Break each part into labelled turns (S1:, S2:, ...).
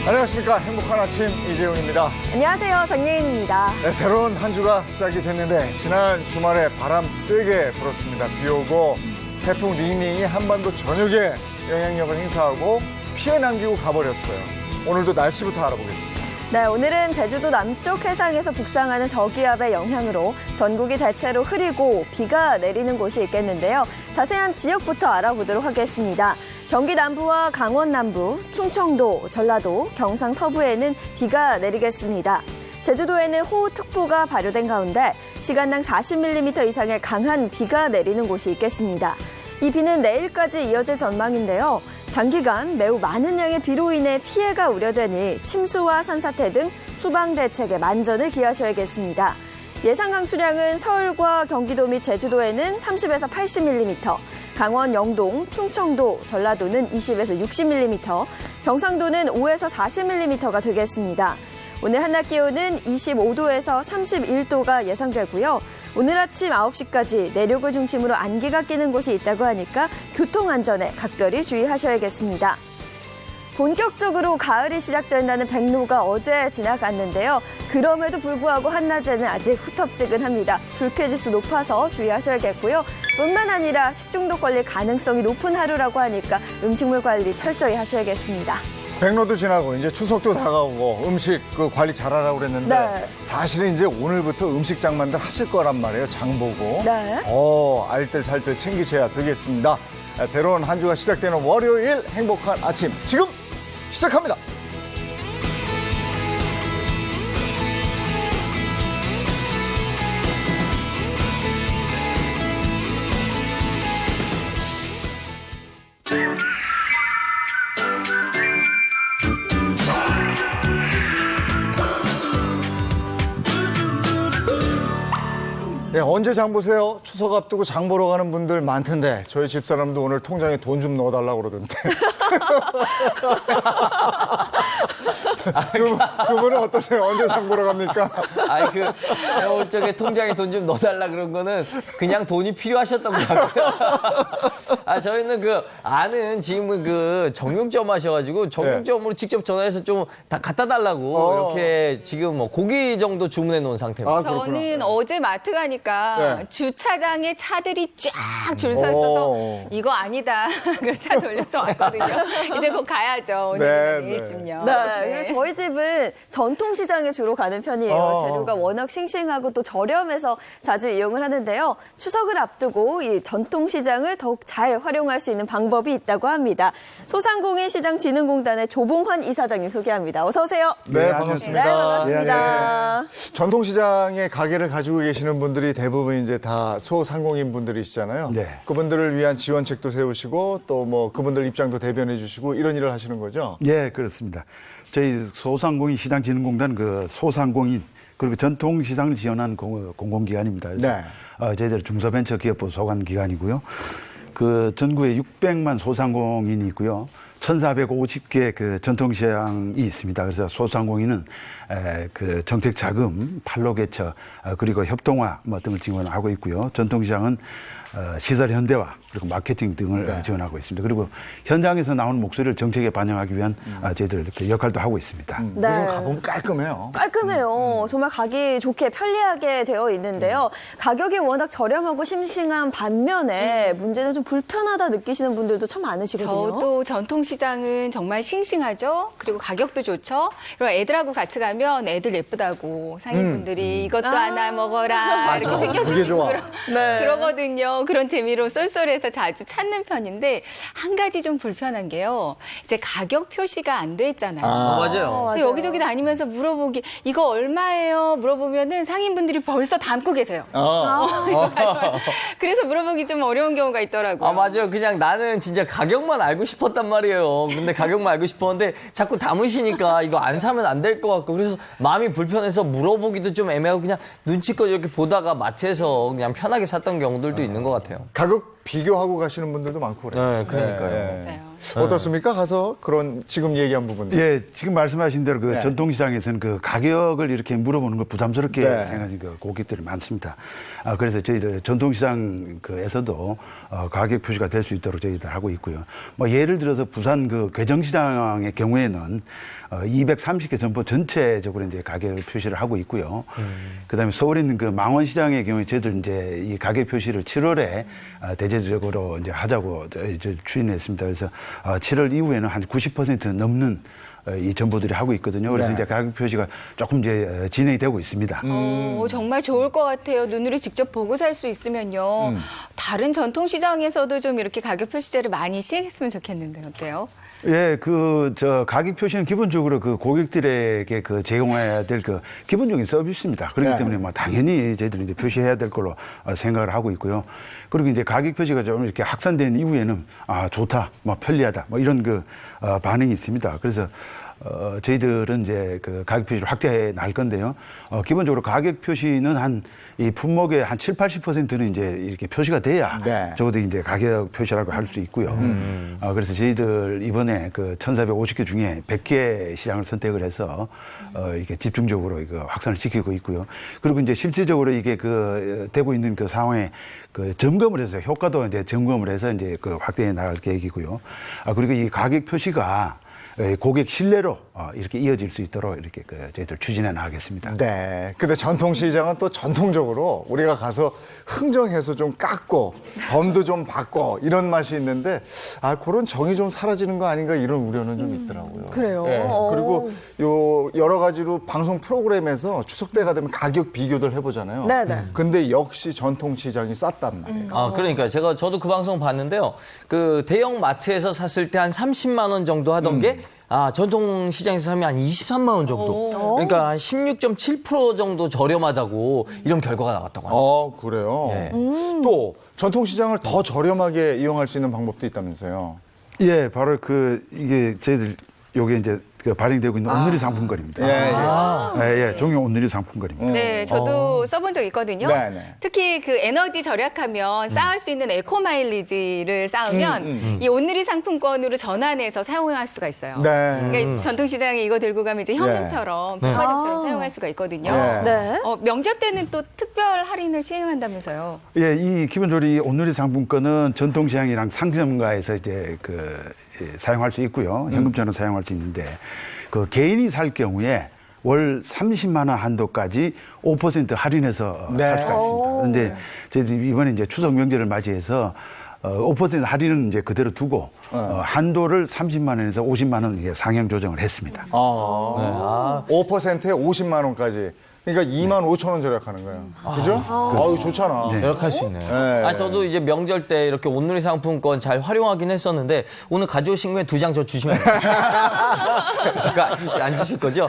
S1: 안녕하십니까. 행복한 아침 이재용입니다.
S2: 안녕하세요. 정예인입니다.
S1: 네, 새로운 한 주가 시작이 됐는데 지난 주말에 바람 세게 불었습니다. 비 오고 태풍 닝닝이 한반도 전역에 영향력을 행사하고 피해 남기고 가버렸어요. 오늘도 날씨부터 알아보겠습니다.
S2: 네, 오늘은 제주도 남쪽 해상에서 북상하는 저기압의 영향으로 전국이 대체로 흐리고 비가 내리는 곳이 있겠는데요. 자세한 지역부터 알아보도록 하겠습니다. 경기 남부와 강원 남부, 충청도, 전라도, 경상 서부에는 비가 내리겠습니다. 제주도에는 호우특보가 발효된 가운데 시간당 40mm 이상의 강한 비가 내리는 곳이 있겠습니다. 이 비는 내일까지 이어질 전망인데요. 장기간 매우 많은 양의 비로 인해 피해가 우려되니 침수와 산사태 등 수방 대책에 만전을 기하셔야겠습니다. 예상 강수량은 서울과 경기도 및 제주도에는 30에서 80mm, 강원, 영동, 충청도, 전라도는 20에서 60mm, 경상도는 5에서 40mm가 되겠습니다. 오늘 한낮 기온은 25도에서 31도가 예상되고요. 오늘 아침 9시까지 내륙을 중심으로 안개가 끼는 곳이 있다고 하니까 교통안전에 각별히 주의하셔야겠습니다. 본격적으로 가을이 시작된다는 백로가 어제 지나갔는데요. 그럼에도 불구하고 한낮에는 아직 후텁지근합니다. 불쾌지수 높아서 주의하셔야겠고요. 뿐만 아니라 식중독 걸릴 가능성이 높은 하루라고 하니까 음식물 관리 철저히 하셔야겠습니다.
S1: 백로도 지나고 이제 추석도 다가오고 음식 관리 잘하라고 그랬는데
S2: 네.
S1: 사실은 이제 오늘부터 음식장만들 하실 거란 말이에요. 장 보고.
S2: 네.
S1: 알뜰살뜰 챙기셔야 되겠습니다. 새로운 한 주가 시작되는 월요일 행복한 아침 지금 시작합니다. 네, 언제 장 보세요? 추석 앞두고 장 보러 가는 분들 많던데 저희 집사람도 오늘 통장에 돈 좀 넣어달라고 그러던데. 두 분은 어떠세요? 언제 장 보러 갑니까?
S3: 아이, 올 적에 통장에 돈 좀 넣어달라 그런 거는 그냥 돈이 필요하셨던 것 같고요. 저희는 아는 지금은 정육점 하셔가지고 정육점으로 직접 전화해서 좀 다 갖다 달라고 이렇게 지금 뭐 고기 정도 주문해 놓은 상태입니다.
S4: 저는 어제 마트 가니까
S1: 네.
S4: 주차장에 차들이 쫙 줄 서 있어서 이거 아니다. 그래서 차 돌려서 왔거든요. 이제 곧 가야죠. 오늘이나 내일쯤요.
S2: 네, 그리고 저희 집은 전통시장에 주로 가는 편이에요. 재료가 워낙 싱싱하고 또 저렴해서 자주 이용을 하는데요. 추석을 앞두고 이 전통시장을 더욱 잘 활용할 수 있는 방법이 있다고 합니다. 소상공인시장진흥공단의 조봉환 이사장님 소개합니다. 어서 오세요.
S1: 네, 반갑습니다.
S2: 네, 반갑습니다.
S1: 전통시장에 가게를 가지고 계시는 분들이 대부분 이제 다 소상공인 분들이시잖아요.
S5: 네.
S1: 그분들을 위한 지원책도 세우시고 또 뭐 그분들 입장도 대변해 주시고 이런 일을 하시는 거죠?
S5: 예, 그렇습니다. 저희 소상공인 시장진흥공단 소상공인 그리고 전통시장을 지원하는 공공기관입니다. 그래서
S1: 네.
S5: 저희들 중소벤처기업부 소관기관이고요. 전국에 600만 소상공인이 있고요. 1,450개 전통시장이 있습니다. 그래서 소상공인은 정책 자금, 판로 개척, 그리고 협동화 등을 지원하고 있고요. 전통시장은 시설 현대화 그리고 마케팅 등을 지원하고 있습니다. 그리고 현장에서 나오는 목소리를 정책에 반영하기 위한 저희들 이렇게 역할도 하고 있습니다.
S2: 네.
S1: 요즘 가보면 깔끔해요.
S2: 깔끔해요. 정말 가기 좋게 편리하게 되어 있는데요. 가격이 워낙 저렴하고 싱싱한 반면에 문제는 좀 불편하다 느끼시는 분들도 참 많으시거든요.
S4: 저도 전통시장은 정말 싱싱하죠. 그리고 가격도 좋죠. 그리고 애들하고 같이 가면 애들 예쁘다고 상인분들이 이것도 하나 먹어라 이렇게
S1: 그게
S4: 챙겨주시고
S1: 좋아.
S4: 그러거든요. 그런 재미로 쏠쏠해서 자주 찾는 편인데 한 가지 좀 불편한 게요. 이제 가격 표시가 안 돼 있잖아요.
S3: 맞아요.
S4: 그래서 여기저기 다니면서 물어보기 이거 얼마예요? 물어보면은 상인분들이 벌써 담고 계세요. 이거 가져와요. 그래서 물어보기 좀 어려운 경우가 있더라고요.
S3: 맞아요. 그냥 나는 진짜 가격만 알고 싶었단 말이에요. 근데 가격만 알고 싶었는데 자꾸 담으시니까 이거 안 사면 안 될 것 같고 그래서 마음이 불편해서 물어보기도 좀 애매하고 그냥 눈치껏 이렇게 보다가 마트에서 그냥 편하게 샀던 경우들도 있는 것 같아요.
S1: 가격 비교하고 가시는 분들도 많고 그래요.
S3: 네, 그러니까요.
S1: 네.
S4: 맞아요.
S1: 어떻습니까? 가서 그런 지금 얘기한 부분들.
S5: 예, 지금 말씀하신 대로 그
S1: 네.
S5: 전통시장에서는 그 가격을 이렇게 물어보는 거 부담스럽게
S1: 네.
S5: 생각하는 그 고객들이 많습니다. 그래서 저희들 전통시장에서도 가격 표시가 될 수 있도록 저희들 하고 있고요. 뭐 예를 들어서 부산 그 괴정시장의 경우에는 230개 점포 전체적으로 이제 가격 표시를 하고 있고요. 그다음에 서울에 있는 그 망원시장의 경우에 저희들 이제 이 가격 표시를 7월에 대대적으로 이제 하자고 추진했습니다. 그래서 7월 이후에는 한 90% 넘는 이 점포들이 하고 있거든요. 그래서
S1: 네.
S5: 이제 가격 표시가 조금 이제 진행이 되고 있습니다.
S4: 정말 좋을 것 같아요. 눈으로 직접 보고 살 수 있으면요. 다른 전통시장에서도 좀 이렇게 가격 표시제를 많이 시행했으면 좋겠는데 어때요?
S5: 예, 가격 표시는 기본적으로 그 고객들에게 그 제공해야 될 그 기본적인 서비스입니다. 그렇기
S1: 네.
S5: 때문에 뭐 당연히 저희들이 이제 표시해야 될 걸로 생각을 하고 있고요. 그리고 이제 가격 표시가 좀 이렇게 확산된 이후에는 좋다, 뭐 편리하다, 뭐 이런 반응이 있습니다. 그래서 저희들은 이제 그 가격 표시를 확대해 나갈 건데요. 기본적으로 가격 표시는 이 품목의 한 70~80%는 이제 이렇게 표시가 돼야
S1: 네.
S5: 적어도 이제 가격 표시라고 할 수 있고요. 그래서 저희들 이번에 그 1,450개 중에 100개 시장을 선택을 해서 이게 집중적으로 이거 확산을 시키고 있고요. 그리고 이제 실질적으로 이게 되고 있는 그 상황에 점검을 해서 효과도 이제 점검을 해서 이제 확대해 나갈 계획이고요. 그리고 이 가격 표시가 고객 신뢰로 이렇게 이어질 수 있도록 이렇게 저희들 추진해 나가겠습니다.
S1: 네. 근데 전통시장은 또 전통적으로 우리가 가서 흥정해서 좀 깎고 덤도 좀 받고 이런 맛이 있는데 그런 정이 좀 사라지는 거 아닌가 이런 우려는 좀 있더라고요.
S2: 그래요?
S1: 네. 그리고 여러 가지로 방송 프로그램에서 추석 때가 되면 가격 비교들 해보잖아요.
S2: 네네.
S1: 근데 역시 전통시장이 쌌단 말이에요.
S3: 그러니까 저도 그 방송 봤는데요. 그 대형 마트에서 샀을 때 한 30만 원 정도 하던 게 전통시장에서 사면 한 23만 원 정도. 그러니까 한 16.7% 정도 저렴하다고 이런 결과가 나왔다고 합니다.
S1: 그래요?
S3: 네.
S1: 또 전통시장을 더 저렴하게 이용할 수 있는 방법도 있다면서요?
S5: 예, 바로 이게 저희들 요게 이제 발행되고 있는 온누리 상품권입니다. 예, 종용 온누리 상품권입니다.
S4: 네, 저도 써본 적 있거든요.
S1: 네네.
S4: 특히 그 에너지 절약하면 쌓을 수 있는 에코 마일리지를 쌓으면 이 온누리 상품권으로 전환해서 사용할 수가 있어요.
S1: 네.
S4: 그러니까 전통시장에 이거 들고 가면 이제 현금처럼 백화점처럼 사용할 수가 있거든요.
S1: 네.
S2: 네.
S4: 명절 때는 또 특별 할인을 시행한다면서요.
S5: 예, 기본적으로 이 온누리 상품권은 전통시장이랑 상점가에서 이제 사용할 수 있고요. 현금처럼 사용할 수 있는데 개인이 살 경우에 월 30만 원 한도까지 5% 할인해서 살 수가 있습니다. 그런데 저희들이 이번에 이제 추석 명절을 맞이해서 5% 할인은 이제 그대로 두고 한도를 30만 원에서 50만 원 상향 조정을 했습니다.
S1: 5%에 50만 원까지. 그러니까 2만 5천 원 절약하는 거예요. 그죠? 좋잖아.
S3: 절약할 수 있네요.
S1: 네.
S3: 저도 이제 명절 때 이렇게 온누리 상품권 잘 활용하긴 했었는데 오늘 가져오신 거에 2장 저 주시면 안 돼요. 그러니까 안 주실 거죠?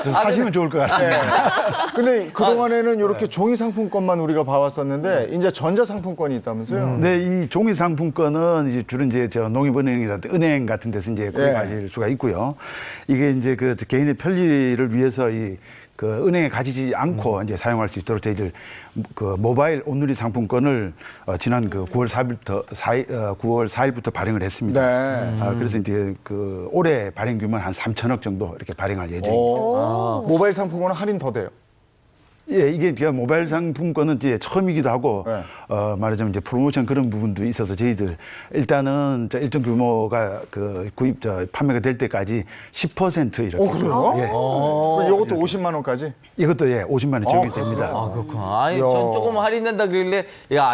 S5: 좀 사시면 좋을 것 같습니다.
S1: 근데 그동안에는 이렇게 종이 상품권만 우리가 봐왔었는데 이제 전자 상품권이 있다면서요?
S5: 네, 이 종이 상품권은 이제 주로 이제 농협은행이라든지 은행 같은 데서 이제 구입하실 수가 있고요. 이게 이제 개인의 편리를 위해서 은행에 가지지 않고 이제 사용할 수 있도록 저희들 모바일 온누리 상품권을 지난 9월 4일부터 발행을 했습니다.
S1: 네.
S5: 그래서 이제 올해 발행 규모는 한 3천억 정도 이렇게 발행할 예정입니다.
S1: 모바일 상품권은 할인 더 돼요.
S5: 예, 이게 모바일 상품권은 이제 처음이기도 하고,
S1: 네.
S5: 말하자면 이제 프로모션 그런 부분도 있어서 저희들 일단은 일정 규모가 판매가 될 때까지 10% 이렇게.
S1: 그래요?
S5: 예.
S1: 이것도 50만 원까지?
S5: 이것도 50만 원 적용이 됩니다.
S3: 그렇구나. 전 조금 할인된다 그러길래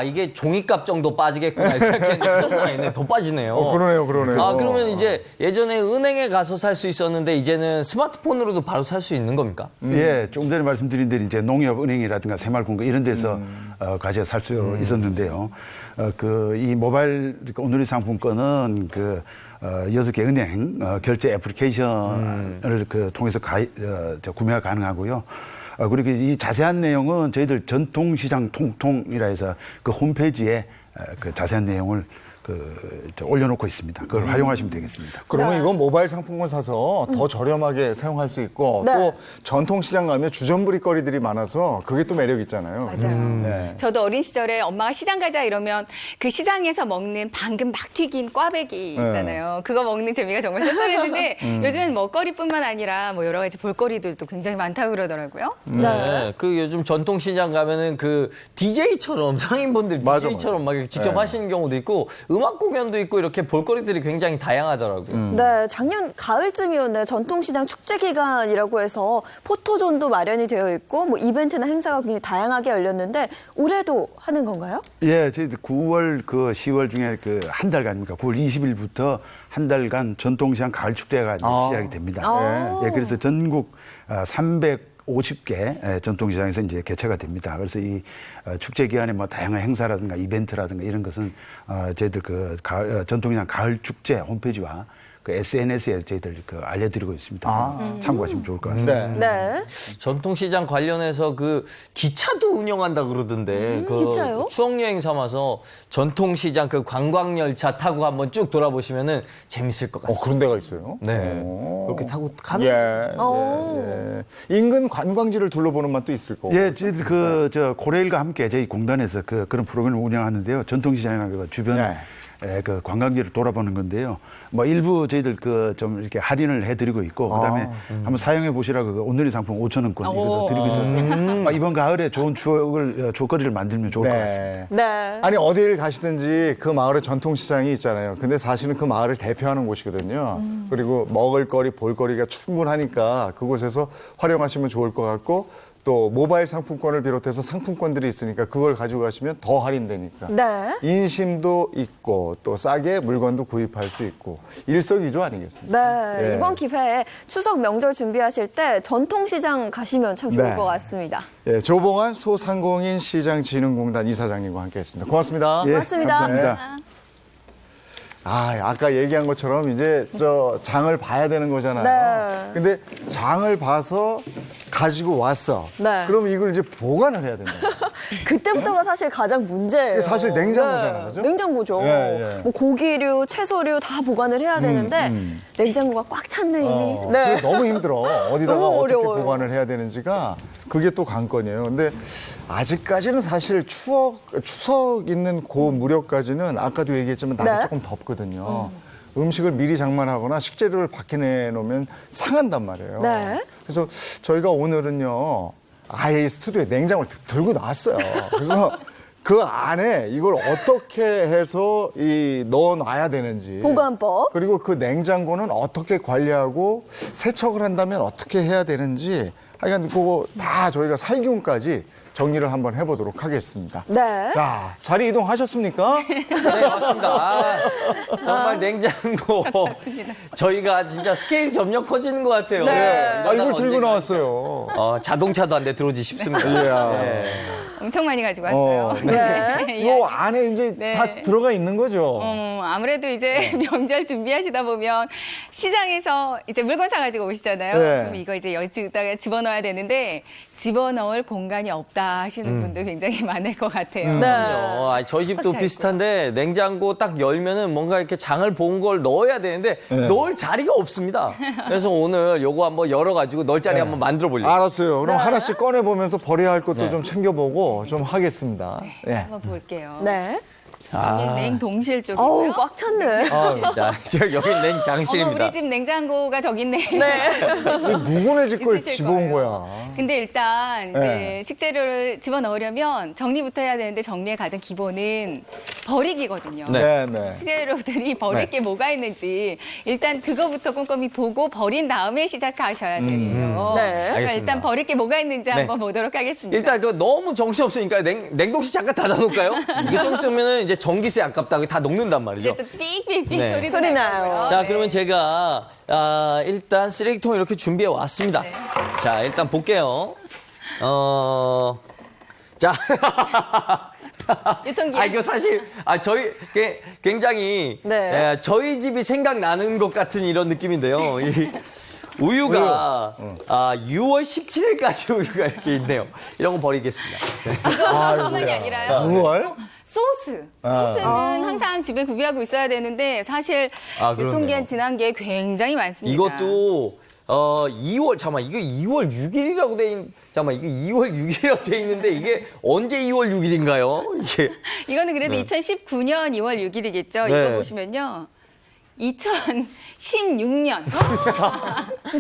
S3: 이게 종이값 정도 빠지겠구나 생각했는데 더 빠지네요.
S1: 그러네요.
S3: 그러면 이제 예전에 은행에 가서 살 수 있었는데 이제는 스마트폰으로도 바로 살 수 있는 겁니까?
S5: 예, 조금 전에 말씀드린 대로 이제 농협은행이라든가 새마을금고 이런 데서 가져 살 수 있었는데요. 이 모바일 온누리 상품권은 6개 은행 결제 애플리케이션을 통해서 구매가 가능하고요. 그리고 이 자세한 내용은 저희들 전통시장 통통이라 해서 홈페이지에 자세한 내용을 올려놓고 있습니다. 그걸 활용하시면 되겠습니다.
S1: 그러면
S2: 네.
S1: 이건 모바일 상품권 사서 더 저렴하게 사용할 수 있고
S2: 네.
S1: 또 전통시장 가면 주전부리거리들이 많아서 그게 또 매력 있잖아요.
S4: 맞아요.
S1: 네.
S4: 저도 어린 시절에 엄마가 시장 가자 이러면 그 시장에서 먹는 방금 막 튀긴 꽈배기 있잖아요. 그거 먹는 재미가 정말 쏠쏠했는데 요즘엔 먹거리뿐만 아니라 뭐 여러 가지 볼거리들도 굉장히 많다고 그러더라고요.
S3: 네. 그 요즘 전통시장 가면은 그 DJ처럼 상인분들
S1: 맞아,
S3: DJ처럼 막 이렇게 직접
S1: 네.
S3: 하시는 경우도 있고 음악 공연도 있고 이렇게 볼거리들이 굉장히 다양하더라고요.
S2: 네, 작년 가을쯤이었네요. 전통시장 축제 기간이라고 해서 포토존도 마련이 되어 있고 뭐 이벤트나 행사가 굉장히 다양하게 열렸는데 올해도 하는 건가요?
S5: 예, 저희들 9월, 10월 중에 한 달간입니까? 9월 20일부터 한 달간 전통시장 가을축제가 이제 시작이 됩니다. 예, 그래서 전국 350개 전통시장에서 이제 개최가 됩니다. 그래서 이 축제 기간에 뭐 다양한 행사라든가 이벤트라든가 이런 것은 저희들 전통시장 가을축제 홈페이지와 SNS에 저희들 알려드리고 있습니다. 참고하시면 좋을 것 같습니다.
S1: 네.
S2: 네.
S3: 전통시장 관련해서 그 기차도 운영한다 그러던데 그
S2: 기차요?
S3: 추억여행 삼아서 전통시장 그 관광열차 타고 한번 쭉 돌아보시면은 재밌을 것 같습니다.
S1: 그런 데가 있어요?
S3: 네.
S1: 오.
S3: 그렇게 타고 가는
S1: 예. 인근 관광지를 둘러보는 맛도 있을 거고.
S5: 예, 저희들 고레일과 함께 저희 공단에서 그런 프로그램을 운영하는데요. 전통시장이나 주변
S1: 네.
S5: 관광지를 돌아보는 건데요. 뭐 일부 저희들 좀 이렇게 할인을 해드리고 있고 그다음에 한번 사용해 보시라고 오늘의 상품 5,000원권 이것도 드리고 있어서 이번 가을에 좋은 추억거리를 만들면 좋을 것 같습니다.
S1: 네.
S2: 네.
S1: 아니 어디를 가시든지 그 마을에 전통시장이 있잖아요. 근데 사실은 그 마을을 대표하는 곳이거든요. 그리고 먹을거리, 볼거리가 충분하니까 그곳에서 활용하시면 좋을 것 같고 또 모바일 상품권을 비롯해서 상품권들이 있으니까 그걸 가지고 가시면 더 할인되니까
S2: 네.
S1: 인심도 있고 또 싸게 물건도 구입할 수 있고 일석이조 아니겠습니까?
S2: 네.
S1: 예.
S2: 이번 기회에 추석 명절 준비하실 때 전통시장 가시면 참 좋을
S1: 네.
S2: 것 같습니다.
S1: 예, 조봉환 소상공인 시장진흥공단 이사장님과 함께했습니다. 고맙습니다.
S5: 예,
S2: 고맙습니다.
S5: 감사합니다.
S1: 아까 얘기한 것처럼 이제 장을 봐야 되는 거잖아요.
S2: 네.
S1: 근데 장을 봐서 가지고 왔어.
S2: 네.
S1: 그럼 이걸 이제 보관을 해야 된다.
S2: 그때부터가 사실 가장 문제예요.
S1: 사실 냉장고잖아요, 그죠?
S2: 냉장고죠.
S1: 예, 예.
S2: 뭐 고기류, 채소류 다 보관을 해야 되는데 냉장고가 꽉 찼네 이미. 네.
S1: 그게 너무 힘들어. 어디다가
S2: 너무
S1: 어떻게
S2: 어려워요.
S1: 보관을 해야 되는지가 그게 또 관건이에요. 근데 아직까지는 사실 추석 있는 그 무렵까지는 아까도 얘기했지만 날이
S2: 네.
S1: 조금 덥거든요. 음식을 미리 장만하거나 식재료를 밖에 내놓으면 상한단 말이에요.
S2: 네.
S1: 그래서 저희가 오늘은요, 아예 이 스튜디오에 냉장고를 들고 나왔어요. 그래서 그 안에 이걸 어떻게 해서 넣어놔야 되는지.
S2: 보관법.
S1: 그리고 그 냉장고는 어떻게 관리하고 세척을 한다면 어떻게 해야 되는지 하여간 그거 다 저희가 살균까지 정리를 한번 해보도록 하겠습니다.
S2: 네.
S1: 자, 자리 이동하셨습니까?
S3: 네, 맞습니다. 정말 냉장고. 저희가 진짜 스케일이 점점 커지는 것 같아요.
S2: 네.
S1: 이걸
S3: 이러다가
S1: 들고
S3: 언젠가
S1: 나왔어요.
S3: 자동차도 안 돼 들어오지 싶습니다.
S1: 이야.
S3: 네.
S4: 엄청 많이 가지고 왔어요.
S2: 네.
S1: 이 안에 이제
S4: 네.
S1: 다 들어가 있는 거죠?
S4: 아무래도 이제 명절 준비하시다 보면 시장에서 이제 물건 사가지고 오시잖아요.
S1: 네.
S4: 그럼 이거 이제 여기다가 집어넣어야 되는데 집어넣을 공간이 없다 하시는 분들 굉장히 많을 것 같아요.
S2: 네.
S3: 저희 집도
S4: 꽉차
S3: 비슷한데 냉장고 딱 열면은 뭔가 이렇게 장을 본 걸 넣어야 되는데 넣을 자리가 없습니다. 그래서 오늘 요거 한번 열어가지고 넣을 자리 한번 만들어 보려고.
S1: 알았어요. 그럼 하나씩 꺼내보면서 버려야 할 것도
S3: 네.
S1: 좀 챙겨보고 좀 하겠습니다. 네.
S4: 한번 볼게요.
S2: 네.
S4: 여기 냉동실
S2: 어우,
S4: 쪽이고요.
S2: 꽉 찼네.
S3: 자, 여기 냉장실입니다.
S4: 우리 집 냉장고가 저기 있네.
S1: 누구네 집 걸
S4: 있으실
S1: 집어온
S4: 거예요.
S1: 거야?
S4: 근데 일단
S1: 네.
S4: 이제 식재료를 집어넣으려면 정리부터 해야 되는데 정리의 가장 기본은 버리기거든요.
S1: 네, 네.
S4: 식재료들이 버릴
S3: 네.
S4: 게 뭐가 있는지 일단 그거부터 꼼꼼히 보고 버린 다음에 시작하셔야 돼요. 그러니까
S3: 알겠습니다.
S4: 일단 버릴 게 뭐가 있는지 한번 보도록 하겠습니다.
S3: 일단 그 너무 정신 없으니까 냉동실 잠깐 닫아놓을까요? 이게 좀 쓰면은 이제 전기세 아깝다고 다 녹는단 말이죠.
S4: 이제 또 삑삑삑
S3: 네.
S4: 소리도
S2: 소리
S4: 나고요.
S2: 나요.
S3: 자,
S4: 네.
S3: 그러면 제가 일단 쓰레기통 이렇게 준비해 왔습니다.
S4: 네.
S3: 자, 일단 볼게요. 자.
S4: 유통기한.
S3: 이거 사실, 저희, 굉장히,
S2: 네.
S3: 저희 집이 생각나는 것 같은 이런 느낌인데요. 이 우유가, 6월 17일까지 우유가 이렇게 있네요. 이런 거 버리겠습니다.
S4: 그것뿐만이 아니라요.
S1: 6월?
S4: 소스는 항상 집에 구비하고 있어야 되는데 사실
S3: 그러네요.
S4: 유통기한 지난 게 굉장히 많습니다.
S3: 이것도 2월 잠깐만 이거 2월 6일이라고 잠깐만 이거 2월 6일이라고 돼 있는데 이게 언제 2월 6일인가요? 이게
S4: 이거는 그래도 2019년 2월 6일이겠죠.
S3: 네.
S4: 이거 보시면요. 2016년.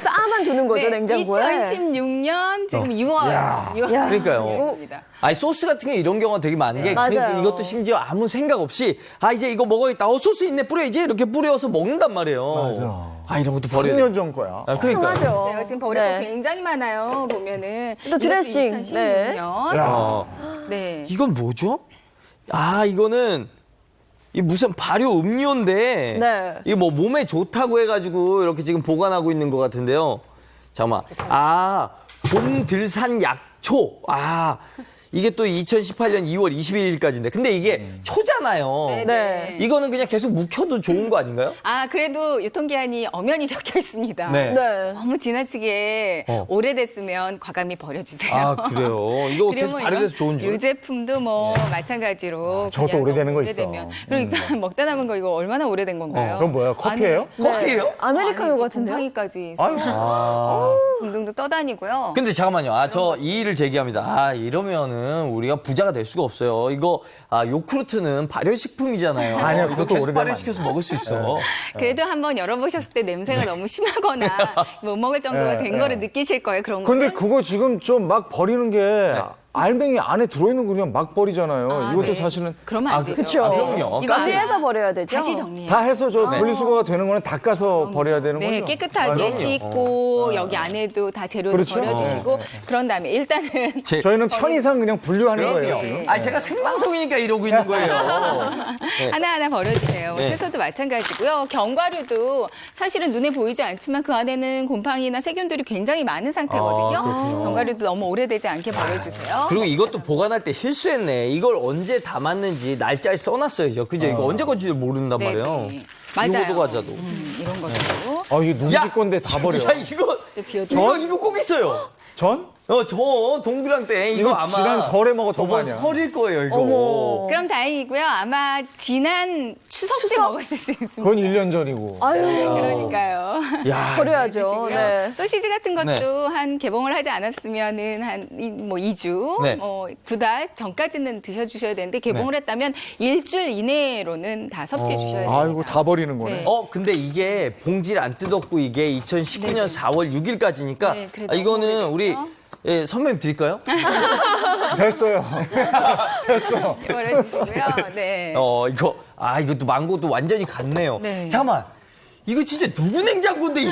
S2: 쌓아만 두는 거죠, 냉장고에.
S4: 2016년 지금 6월.
S1: 야.
S4: 6월.
S3: 그러니까요. 아니 소스 같은 게 이런 경우가 되게 많은 게
S2: 맞아요.
S3: 이것도 심지어 아무 생각 없이 이제 이거 먹어야겠다. 소스 있네 뿌려야지 이렇게 뿌려서 먹는단 말이에요.
S1: 맞아.
S3: 이런 것도 버려야
S1: 3년
S3: 돼.
S1: 전 거야.
S3: 그러니까요.
S2: 맞아.
S4: 지금 버릴 거
S2: 네.
S4: 굉장히 많아요. 보면은.
S2: 또 드레싱.
S4: 2016년.
S1: 야.
S4: 네.
S3: 이건 뭐죠? 이거는 이 무슨 발효 음료인데
S2: 네.
S3: 이게 뭐 몸에 좋다고 해가지고 이렇게 지금 보관하고 있는 것 같은데요. 잠깐만. 봄들산 약초. 이게 또 2018년 2월 22일까지인데. 근데 이게 초잖아요.
S2: 네.
S3: 이거는 그냥 계속 묵혀도 좋은 거 아닌가요?
S4: 그래도 유통기한이 엄연히 적혀 있습니다.
S3: 네.
S2: 네.
S4: 너무 지나치게 오래됐으면 과감히 버려주세요.
S3: 그래요. 이거 계속
S4: 그러면
S3: 발효돼서 좋은 줄.
S4: 유제품도 뭐 마찬가지로
S1: 저것도
S4: 그냥
S1: 오래되는
S4: 너무
S1: 거 있어.
S4: 오래되면. 그리고 일단 먹다 남은 거 이거 얼마나 오래된 건가요?
S1: 저건 뭐야? 커피예요?
S3: 커피예요?
S2: 아메리카노 같은데요?
S4: 곰팡이까지
S1: 아유.
S4: 둥둥도 떠다니고요.
S3: 근데 잠깐만요. 저 이의를 제기합니다. 이러면은 우리가 부자가 될 수가 없어요. 이거 요크루트는 발효식품이잖아요.
S1: 아니야,
S3: 이거
S1: 그것도
S3: 계속
S1: 오래되면
S3: 발효시켜서 먹을 수 있어.
S4: 그래도 한번 열어보셨을 때 냄새가 너무 심하거나 못 먹을 정도가 된 거를 느끼실 거예요. 그런
S1: 근데
S4: 거는.
S1: 그거 지금 좀 막 버리는 게 알맹이 안에 들어있는 거 그냥 막 버리잖아요. 이것도
S4: 네.
S1: 사실은
S4: 그러면 안 되죠.
S2: 그쵸.
S3: 그럼요.
S4: 이거
S2: 가시해서 버려야 되죠.
S4: 다시 정리해요.
S1: 다 해서 저 분리수거가 되는 거는 닦아서 버려야 되는
S4: 네,
S1: 거죠?
S4: 깨끗하게
S1: 그럼요.
S4: 씻고 여기 안에도 다 재료를
S1: 그렇죠.
S4: 버려주시고 그런 다음에 일단은
S1: 저희는 편의상 그냥 분류하는 거예요,
S4: 네.
S1: 지금.
S3: 제가 생방송이니까 이러고 있는 거예요. 네.
S4: 하나하나 버려주세요.
S3: 네.
S4: 채소도 마찬가지고요. 견과류도 사실은 눈에 보이지 않지만 그 안에는 곰팡이나 세균들이 굉장히 많은 상태거든요.
S3: 그렇군요.
S4: 견과류도 너무 오래되지 않게 버려주세요.
S3: 그리고 이것도 보관할 때 실수했네. 이걸 언제 담았는지 날짜를 써놨어야죠. 그죠? 이거 언제 건지를 모른단
S4: 네,
S3: 말이에요.
S4: 네. 맞아요.
S3: 요거도 과자도.
S4: 이런 것도
S1: 이게 누구 집 건데 다 버려.
S3: 야, 이거
S4: 비워두고.
S3: 이거 꼭 있어요.
S1: 전?
S3: 저 동그랑 땡 이거
S1: 이거
S3: 아마
S1: 지난 설에 먹었던 거
S3: 저번
S1: 아니야?
S3: 설일 거예요, 이거.
S2: 어머.
S4: 그럼 다행이고요. 아마 지난 추석 때 먹었을 수 있습니다.
S1: 그건 1년 전이고.
S2: 아유,
S4: 그러니까요.
S3: 야,
S2: 버려야죠.
S4: 드시고요.
S2: 네.
S4: 소시지 같은 것도
S3: 네.
S4: 한 개봉을 하지 않았으면은 한 2주,
S3: 네.
S4: 2달 전까지는 드셔주셔야 되는데 개봉을 했다면 일주일 이내로는 다 섭취해 주셔야 됩니다.
S1: 아이고, 다 버리는 거네.
S4: 네.
S3: 근데 이게 봉지를 안 뜯었고 이게 2019년
S4: 네네.
S3: 4월 6일까지니까
S4: 네, 그래도
S3: 이거는
S4: 너무
S3: 우리
S4: 오래됐죠?
S3: 선배님 드릴까요?
S1: 됐어요. 됐어.
S4: 버려주시고요. 네.
S3: 이것도 망고도 완전히 같네요.
S4: 네.
S3: 잠깐만. 이거 진짜 누구 냉장고인데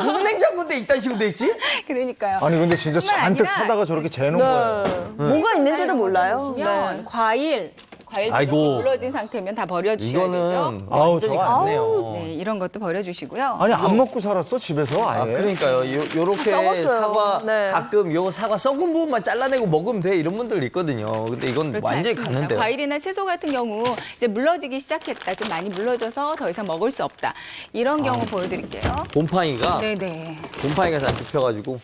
S3: 누구 냉장고인데 이딴 식으로 돼 있지?
S4: 그러니까요.
S1: 아니, 근데 진짜
S4: 뿐만
S1: 잔뜩
S4: 아니라
S1: 사다가 저렇게 재놓은 거예요.
S2: 네. 뭐가 있는지도 몰라요.
S4: 보시면
S2: 네.
S4: 과일도
S3: 아이고.
S4: 좀 물러진 상태면 다 버려주셔야 되죠.
S3: 이거는
S1: 아우,
S3: 완전히
S1: 저거
S3: 같네요.
S4: 네, 이런 것도 버려주시고요.
S1: 아니, 안 먹고 살았어, 집에서 아예?
S3: 그러니까요. 요렇게
S2: 썩었어요.
S3: 사과
S2: 네.
S3: 가끔 요 사과 썩은 부분만 잘라내고 먹으면 돼 이런 분들 있거든요. 근데 이건
S4: 그렇지
S3: 완전히
S4: 않습니다.
S3: 갔는데요.
S4: 과일이나 채소 같은 경우 이제 물러지기 시작했다. 좀 많이 물러져서 더 이상 먹을 수 없다. 이런 경우 보여드릴게요.
S3: 곰팡이가
S4: 네네.
S3: 곰팡이가 잔뜩 펴가지고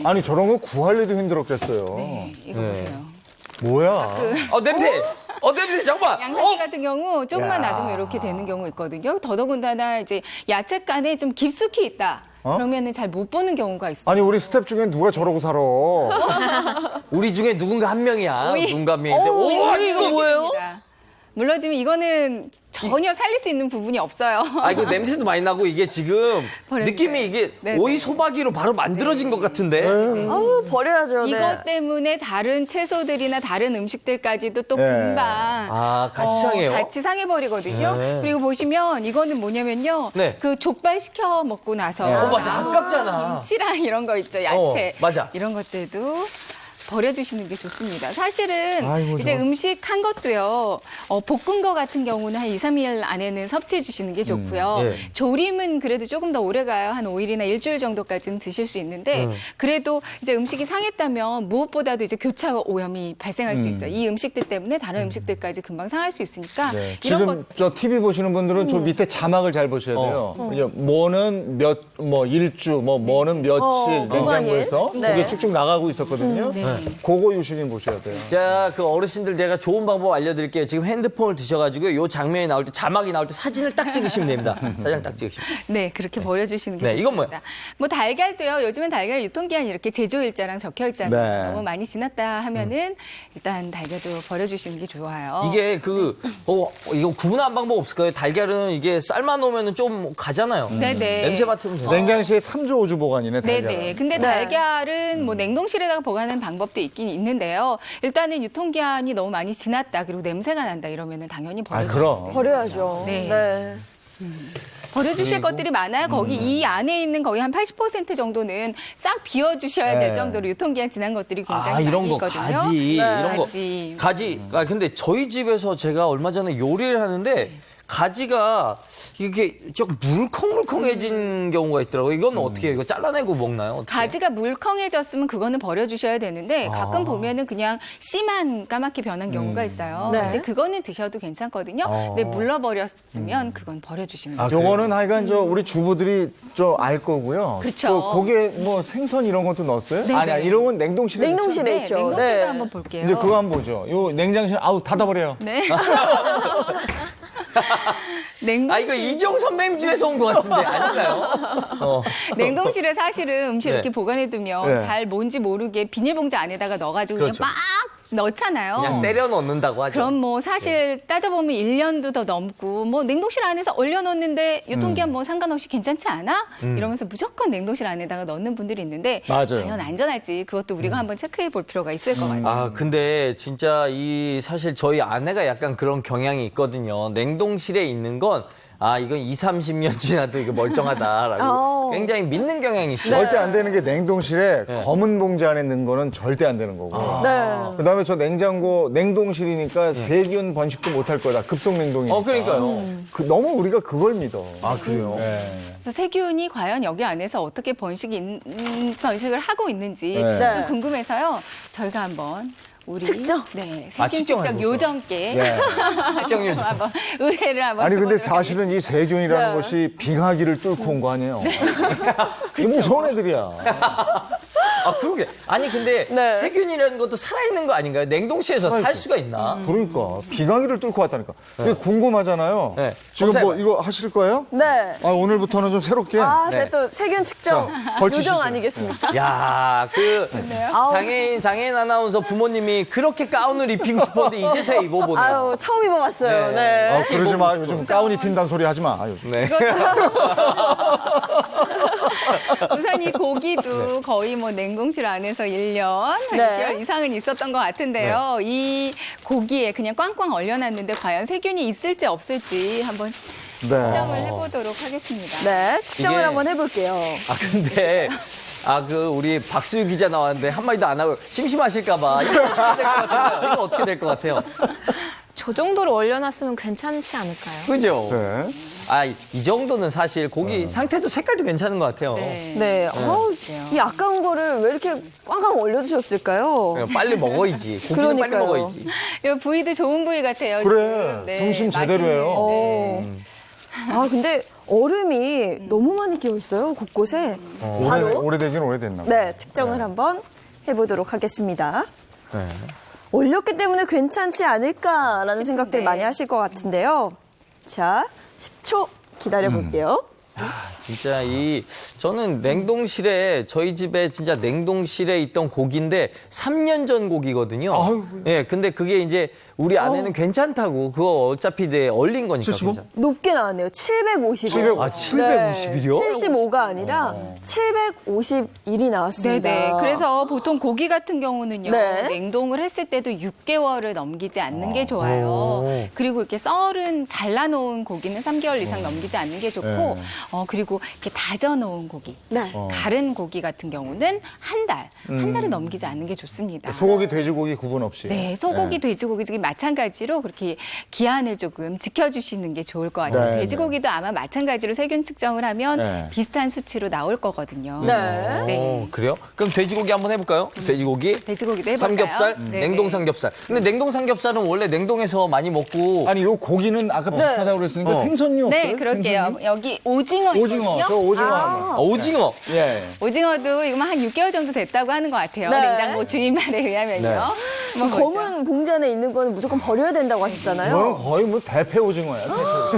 S1: 아니, 저런 거 구하려도 힘들었겠어요.
S4: 네, 이거
S3: 네.
S4: 보세요.
S1: 뭐야?
S3: 냄새! 냄새 잠깐만!
S4: 양상추 같은 경우 조금만 놔두면 이렇게 되는 경우 있거든요. 더더군다나 이제 야채간에 좀 깊숙이 있다. 그러면은 잘 못 보는 경우가 있어요.
S1: 아니, 우리 스텝 중에 누가 저러고 살아?
S3: 우리 중에 누군가 한 명이야.
S4: 오이.
S3: 누군가 한 명인데. 이거 뭐예요?
S4: 물러지면 이거는 전혀 살릴 수 있는 부분이 없어요.
S3: 이거 냄새도 많이 나고 이게 지금
S4: 버려주세요.
S3: 느낌이 이게
S4: 네,
S3: 오이
S4: 네.
S3: 소박이로 바로 만들어진 것 같은데.
S2: 아우, 버려야죠. 네.
S4: 이것 때문에 다른 채소들이나 다른 음식들까지도 또
S1: 네.
S4: 금방
S3: 같이 상해요?
S4: 같이 상해버리거든요.
S3: 네.
S4: 그리고 보시면 이거는 뭐냐면요.
S3: 네.
S4: 그 족발 시켜 먹고 나서
S3: 맞아. 아깝잖아.
S4: 김치랑 이런 거 있죠. 야채.
S3: 맞아.
S4: 이런 것들도 버려주시는 게 좋습니다. 사실은
S1: 아이고,
S4: 이제 음식 한 것도요. 볶은 거 같은 경우는 한 2, 3일 안에는 섭취해 주시는 게 좋고요.
S3: 예.
S4: 조림은 그래도 조금 더 오래 가요. 한 5일이나 일주일 정도까지는 드실 수 있는데 그래도 이제 음식이 상했다면 무엇보다도 이제 교차 오염이 발생할 수 있어요. 이 음식들 때문에 다른 음식들까지 금방 상할 수 있으니까
S1: 네.
S4: 이런
S1: 지금
S4: 것
S1: 저 TV 보시는 분들은 저 밑에 자막을 잘 보셔야 돼요. 이제 뭐는 일주, 뭐는 며칠
S2: 공간일.
S1: 냉장고에서
S2: 네.
S1: 그게 쭉쭉 나가고 있었거든요. 그거 유심히 보셔야 돼요.
S3: 자, 그 어르신들 제가 좋은 방법 알려드릴게요. 지금 핸드폰을 드셔가지고 요 장면이 나올 때, 자막이 나올 때 사진을 딱 찍으시면 됩니다. 사진을 딱 찍으시면.
S4: 네, 그렇게 버려주시는 게
S3: 네, 이건
S4: 좋습니다. 뭐 달걀도요. 요즘은 달걀 유통기한 이렇게 제조일자랑 적혀 있잖아요.
S1: 네.
S4: 너무 많이 지났다 하면은 일단 달걀도 버려주시는 게 좋아요.
S3: 이게 이거 구분한 방법 없을까요? 달걀은 이게 삶아 놓으면 좀 가잖아요.
S4: 네네.
S3: 냄새 맡으면 돼요.
S1: 냉장시에 3주 5주 보관이네. 달걀은.
S4: 네네. 근데 달걀은 뭐 냉동실에다가 보관하는 방법도 있긴 있는데요. 일단은 유통기한이 너무 많이 지났다 그리고 냄새가 난다 이러면은 당연히
S1: 아,
S4: 버려줘야
S1: 그럼.
S4: 돼요.
S2: 버려야죠.
S4: 네.
S2: 네.
S4: 버려주실 것들이 많아요. 거기 이 안에 있는 거의 한 80% 정도는 싹 비워주셔야 될
S1: 네.
S4: 정도로 유통기한 지난 것들이 굉장히
S3: 이런
S4: 많이
S3: 거
S4: 있거든요.
S3: 가지,
S2: 네.
S3: 이런 거
S4: 가지.
S3: 가지. 근데 저희 집에서 제가 얼마 전에 요리를 하는데 가지가 이게 좀 물컹물컹해진 경우가 있더라고요. 이건 어떻게 해요? 이거 잘라내고 먹나요? 어떻게?
S4: 가지가 물컹해졌으면 그거는 버려주셔야 되는데 가끔 보면은 그냥 씨만 까맣게 변한 경우가 있어요.
S2: 네.
S4: 근데 그거는 드셔도 괜찮거든요. 근데 물러버렸으면 그건 버려주시는 거죠.
S1: 요거는 하여간 우리 주부들이 알 거고요.
S4: 그렇죠.
S1: 또 거기에 뭐 생선 이런 것도 넣었어요?
S4: 네네.
S1: 아니야, 이런 건 냉동실에.
S2: 냉동실에
S4: 네,
S2: 있죠.
S4: 냉동실도
S2: 네.
S4: 한번 볼게요.
S1: 이제 그거 한번 보죠. 요 냉장실 닫아버려요.
S4: 네.
S3: 이거 이정 선배님 집에서 온 것 같은데 아닌가요?
S4: 냉동실에 사실은 음식
S3: 네.
S4: 이렇게 보관해두면
S1: 네.
S4: 잘 뭔지 모르게 비닐봉지 안에다가 넣어가지고
S3: 그렇죠.
S4: 그냥 막 넣잖아요.
S3: 그냥 때려 넣는다고 하죠.
S4: 그럼 뭐 사실 따져보면 1년도 더 넘고 뭐 냉동실 안에서 얼려놓는데 유통기한 뭐 상관없이 괜찮지 않아? 이러면서 무조건 냉동실 안에다가 넣는 분들이 있는데
S1: 맞아요.
S4: 과연 안전할지 그것도 우리가 한번 체크해 볼 필요가 있을 것 같아요.
S3: 근데 진짜 사실 저희 아내가 약간 그런 경향이 있거든요. 냉동실에 있는 건 이건 20-30년 지나도 이거 멀쩡하다라고 굉장히 믿는 경향이 있어요.
S1: 절대 안 되는 게 냉동실에
S3: 네.
S1: 검은 봉지 안에 넣는 거는 절대 안 되는 거고.
S2: 네.
S1: 그다음에 저 냉동실이니까 세균 번식도 못 할 거다. 급속 냉동이니까.
S3: 그러니까요.
S1: 너무 우리가 그걸 믿어.
S3: 그래요?
S1: 네.
S4: 그래서 세균이 과연 여기 안에서 어떻게 번식을 하고 있는지
S1: 네.
S4: 좀 궁금해서요. 저희가 한번 우리
S2: 측정?
S4: 네, 세균
S3: 측정을
S4: 측정
S3: 해볼까요?
S4: 요정께
S1: 네.
S3: 특정 요정.
S4: 한번 의뢰를 한번
S1: 아니 근데
S4: 해보도록
S1: 사실은 이 세균이라는
S2: 네.
S1: 것이 빙하기를 뚫고 온 거 아니에요. 이게 무서운 애들이야.
S3: 그러게. 아니 근데
S2: 네.
S3: 세균이라는 것도 살아있는 거 아닌가요? 냉동실에서 살 수가 있나?
S1: 그러니까 빙하기를 뚫고 왔다니까. 이게 궁금하잖아요.
S3: 네.
S1: 지금 뭐
S3: 검사해봐요.
S1: 이거 하실 거예요?
S2: 네.
S1: 오늘부터는 좀 새롭게.
S2: 제가 또 세균 측정
S1: 자, 걸치시죠.
S2: 요정 아니겠습니까?
S3: 야, 장애인 아나운서 부모님이 그렇게 가운을 입히고 싶었는데 이제서야 입어보네요.
S2: 처음 입어봤어요.
S3: 네.
S2: 네.
S1: 그러지 마. 요즘 가운 입힌다는 소리 하지 마. 요즘.
S3: 네.
S4: 우선 이 고기도 거의 뭐 냉동실 안에서 1년, 한
S2: 네.
S4: 6개월 이상은 있었던 것 같은데요. 이 고기에 그냥 꽝꽝 얼려놨는데 과연 세균이 있을지 없을지 한번 측정을 해보도록 하겠습니다.
S2: 네, 측정을
S3: 이게-
S2: 한번 해볼게요.
S3: 근데 우리 박수유 기자 나왔는데 한마디도 안 하고 심심하실까봐 이거 어떻게 될 것 같아요?
S6: 저 정도로 얼려놨으면 괜찮지 않을까요?
S3: 그죠?
S1: 네.
S3: 이 정도는 사실 고기 상태도 색깔도 괜찮은 것 같아요.
S4: 네.
S2: 네. 이 아까운 거를 왜 이렇게 꽝꽝 올려두셨을까요?
S3: 그냥 빨리 먹어야지. 고기는 빨리
S2: 그러니까요.
S3: 먹어야지.
S4: 이 부위도 좋은 부위 같아요.
S1: 그래.
S4: 지금.
S1: 등심 제대로
S4: 맛있는.
S1: 해요.
S4: 네.
S2: 근데 얼음이 너무 많이 끼어 있어요, 곳곳에.
S1: 오래되긴 오래됐나 봐.
S2: 네, 측정을 한번 해보도록 하겠습니다.
S1: 네.
S2: 올렸기 때문에 괜찮지 않을까라는 생각들
S4: 네.
S2: 많이 하실 것 같은데요. 자, 10초 기다려볼게요.
S3: 진짜 저는 냉동실에 저희 집에 진짜 냉동실에 있던 고기인데 3년 전 고기거든요.
S1: 아유.
S3: 예, 근데 그게 이제 우리 아내는 괜찮다고 그거 어차피 얼린 거니까.
S1: 75?
S3: 괜찮-
S2: 높게 나왔네요. 750일.
S3: 750일이요?
S2: 75가 아니라 751이 나왔습니다.
S4: 네네. 그래서 보통 고기 같은 경우는요.
S2: 네.
S4: 냉동을 했을 때도 6개월을 넘기지 않는 게 좋아요. 그리고 이렇게 썰은 잘라놓은 고기는 3개월 이상 넘기지 않는 게 좋고,
S1: 네.
S4: 그리고 이렇게 다져놓은 고기,
S2: 네.
S4: 가른 고기 같은 경우는 한 달을 넘기지 않는 게 좋습니다.
S1: 소고기, 돼지고기 구분 없이.
S4: 네, 소고기, 돼지고기 중에 마찬가지로 그렇게 기한을 조금 지켜주시는 게 좋을 것 같아요.
S1: 네,
S4: 돼지고기도 아마 마찬가지로 세균 측정을 하면
S1: 네.
S4: 비슷한 수치로 나올 거거든요.
S2: 네.
S4: 네.
S3: 그래요? 그럼 돼지고기 한번 해볼까요? 돼지고기.
S4: 돼지고기도 해볼까요?
S3: 삼겹살,
S4: 네네.
S3: 냉동 삼겹살. 근데 냉동 삼겹살은 원래 냉동에서 많이 먹고
S1: 아니, 요 고기는 아까 비슷하다고 그랬으니까
S3: 어.
S1: 생선류 없어요?
S4: 네, 그럴게요.
S1: 생선류?
S4: 여기 오징어 오징어이거든요.
S1: 저 오징어 하나.
S3: 오징어.
S1: 예.
S4: 오징어도 이거 한 6개월 정도 됐다고 하는 것 같아요.
S2: 네.
S4: 냉장고 주인 말에 의하면요.
S3: 네.
S4: 한번 보죠.
S2: 검은 봉지 안에 있는 거는 무조건 버려야 된다고
S1: 이거는
S2: 하셨잖아요.
S1: 거의 뭐 대패 오징어야.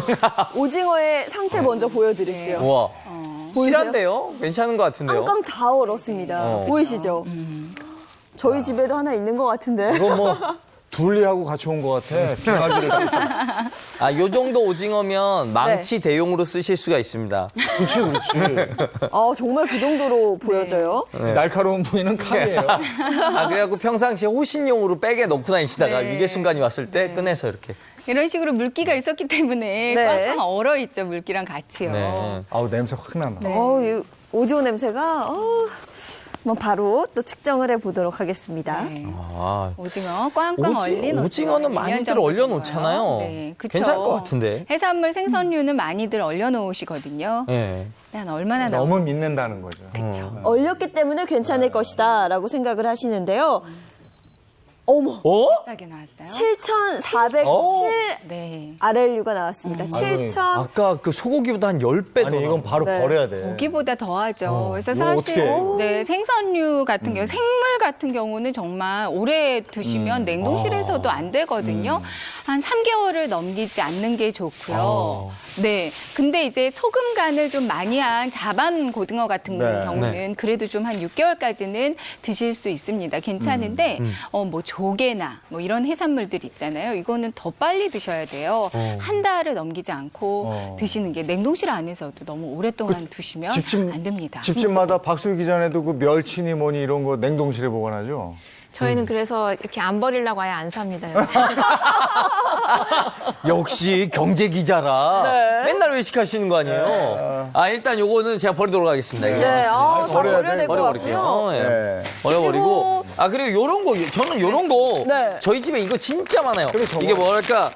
S1: 대패.
S2: 오징어의 상태 먼저 보여드릴게요.
S3: 우와.
S2: 보이세요?
S3: 실한데요? 괜찮은 것 같은데요?
S2: 깡깡 다 얼었습니다. 보이시죠? 저희 집에도 하나 있는 것 같은데.
S1: 이거 뭐 둘리하고 같이 온 것 같아. 병아지를.
S3: 아, 요 정도 오징어면 망치 대용으로 쓰실 수가 있습니다.
S1: 그렇지, 그렇지.
S2: 정말 그 정도로 보여져요.
S1: 날카로운 부위는 칼이에요.
S3: 아, 그래갖고 평상시에 호신용으로 백에 넣고 다니시다가
S4: 네.
S3: 위계 순간이 왔을 때 꺼내서 이렇게.
S4: 이런 식으로 물기가 있었기 때문에
S2: 네.
S4: 꽉꽉 얼어있죠. 물기랑 같이요.
S3: 네.
S1: 아우, 냄새 확 난다.
S4: 네.
S2: 이 오징어 냄새가 한번 바로 또 측정을 해보도록 하겠습니다.
S4: 네.
S3: 아,
S4: 오징어 꽝꽝 얼린
S3: 오징어는
S4: 오징어.
S3: 많이들
S4: 2년 정도
S3: 얼려놓잖아요.
S4: 된 거예요. 네, 그쵸.
S3: 괜찮을 것 같은데.
S4: 해산물, 생선류는 많이들 얼려놓으시거든요.
S3: 예.
S4: 한 얼마나
S1: 너무 믿는다는 거죠.
S2: 얼렸기 때문에 괜찮을 것이다 라고 생각을 하시는데요. 어머,
S4: 나게 나왔어요?
S2: 7,407
S4: 네.
S2: RLU가 나왔습니다. 7,000.
S3: 아까 그 소고기보다 한 10배 더.
S1: 아니, 이건 바로
S2: 네.
S1: 버려야 돼.
S4: 고기보다 더하죠. 그래서
S1: 이거
S4: 사실
S1: 어떻게 해요?
S4: 네, 생선류 같은 경우, 생물 같은 경우는 정말 오래 두시면 냉동실에서도 안 되거든요. 한 3개월을 넘기지 않는 게 좋고요. 네. 근데 이제 소금 간을 좀 많이 한 자반 고등어 같은
S1: 네.
S4: 경우는 그래도 좀 한 6개월까지는 드실 수 있습니다. 괜찮은데 뭐 조개나 뭐 이런 해산물들 있잖아요. 이거는 더 빨리 드셔야 돼요. 한 달을 넘기지 않고 드시는 게 냉동실 안에서도 너무 오랫동안 두시면 안 됩니다.
S1: 집집마다 박슬기 전에도 그 멸치니 뭐니 이런 거 냉동실에 보관하죠.
S6: 저희는 그래서 이렇게 안 버리려고 아예 안 삽니다.
S3: 역시 경제 기자라
S2: 네.
S3: 맨날 외식하시는 거 아니에요? 아, 일단 요거는 제가 버리도록 하겠습니다. 이거.
S2: 네, 다
S1: 버려야
S2: 버려야
S1: 돼.
S2: 될 것
S3: 버려버릴게요.
S2: 같고요.
S3: 예.
S1: 네.
S3: 버려버리고. 아, 그리고 요런 거, 저는 요런 거,
S2: 네.
S3: 저희 집에 이거 진짜 많아요.
S1: 그래, 저거.
S3: 이게 뭐랄까,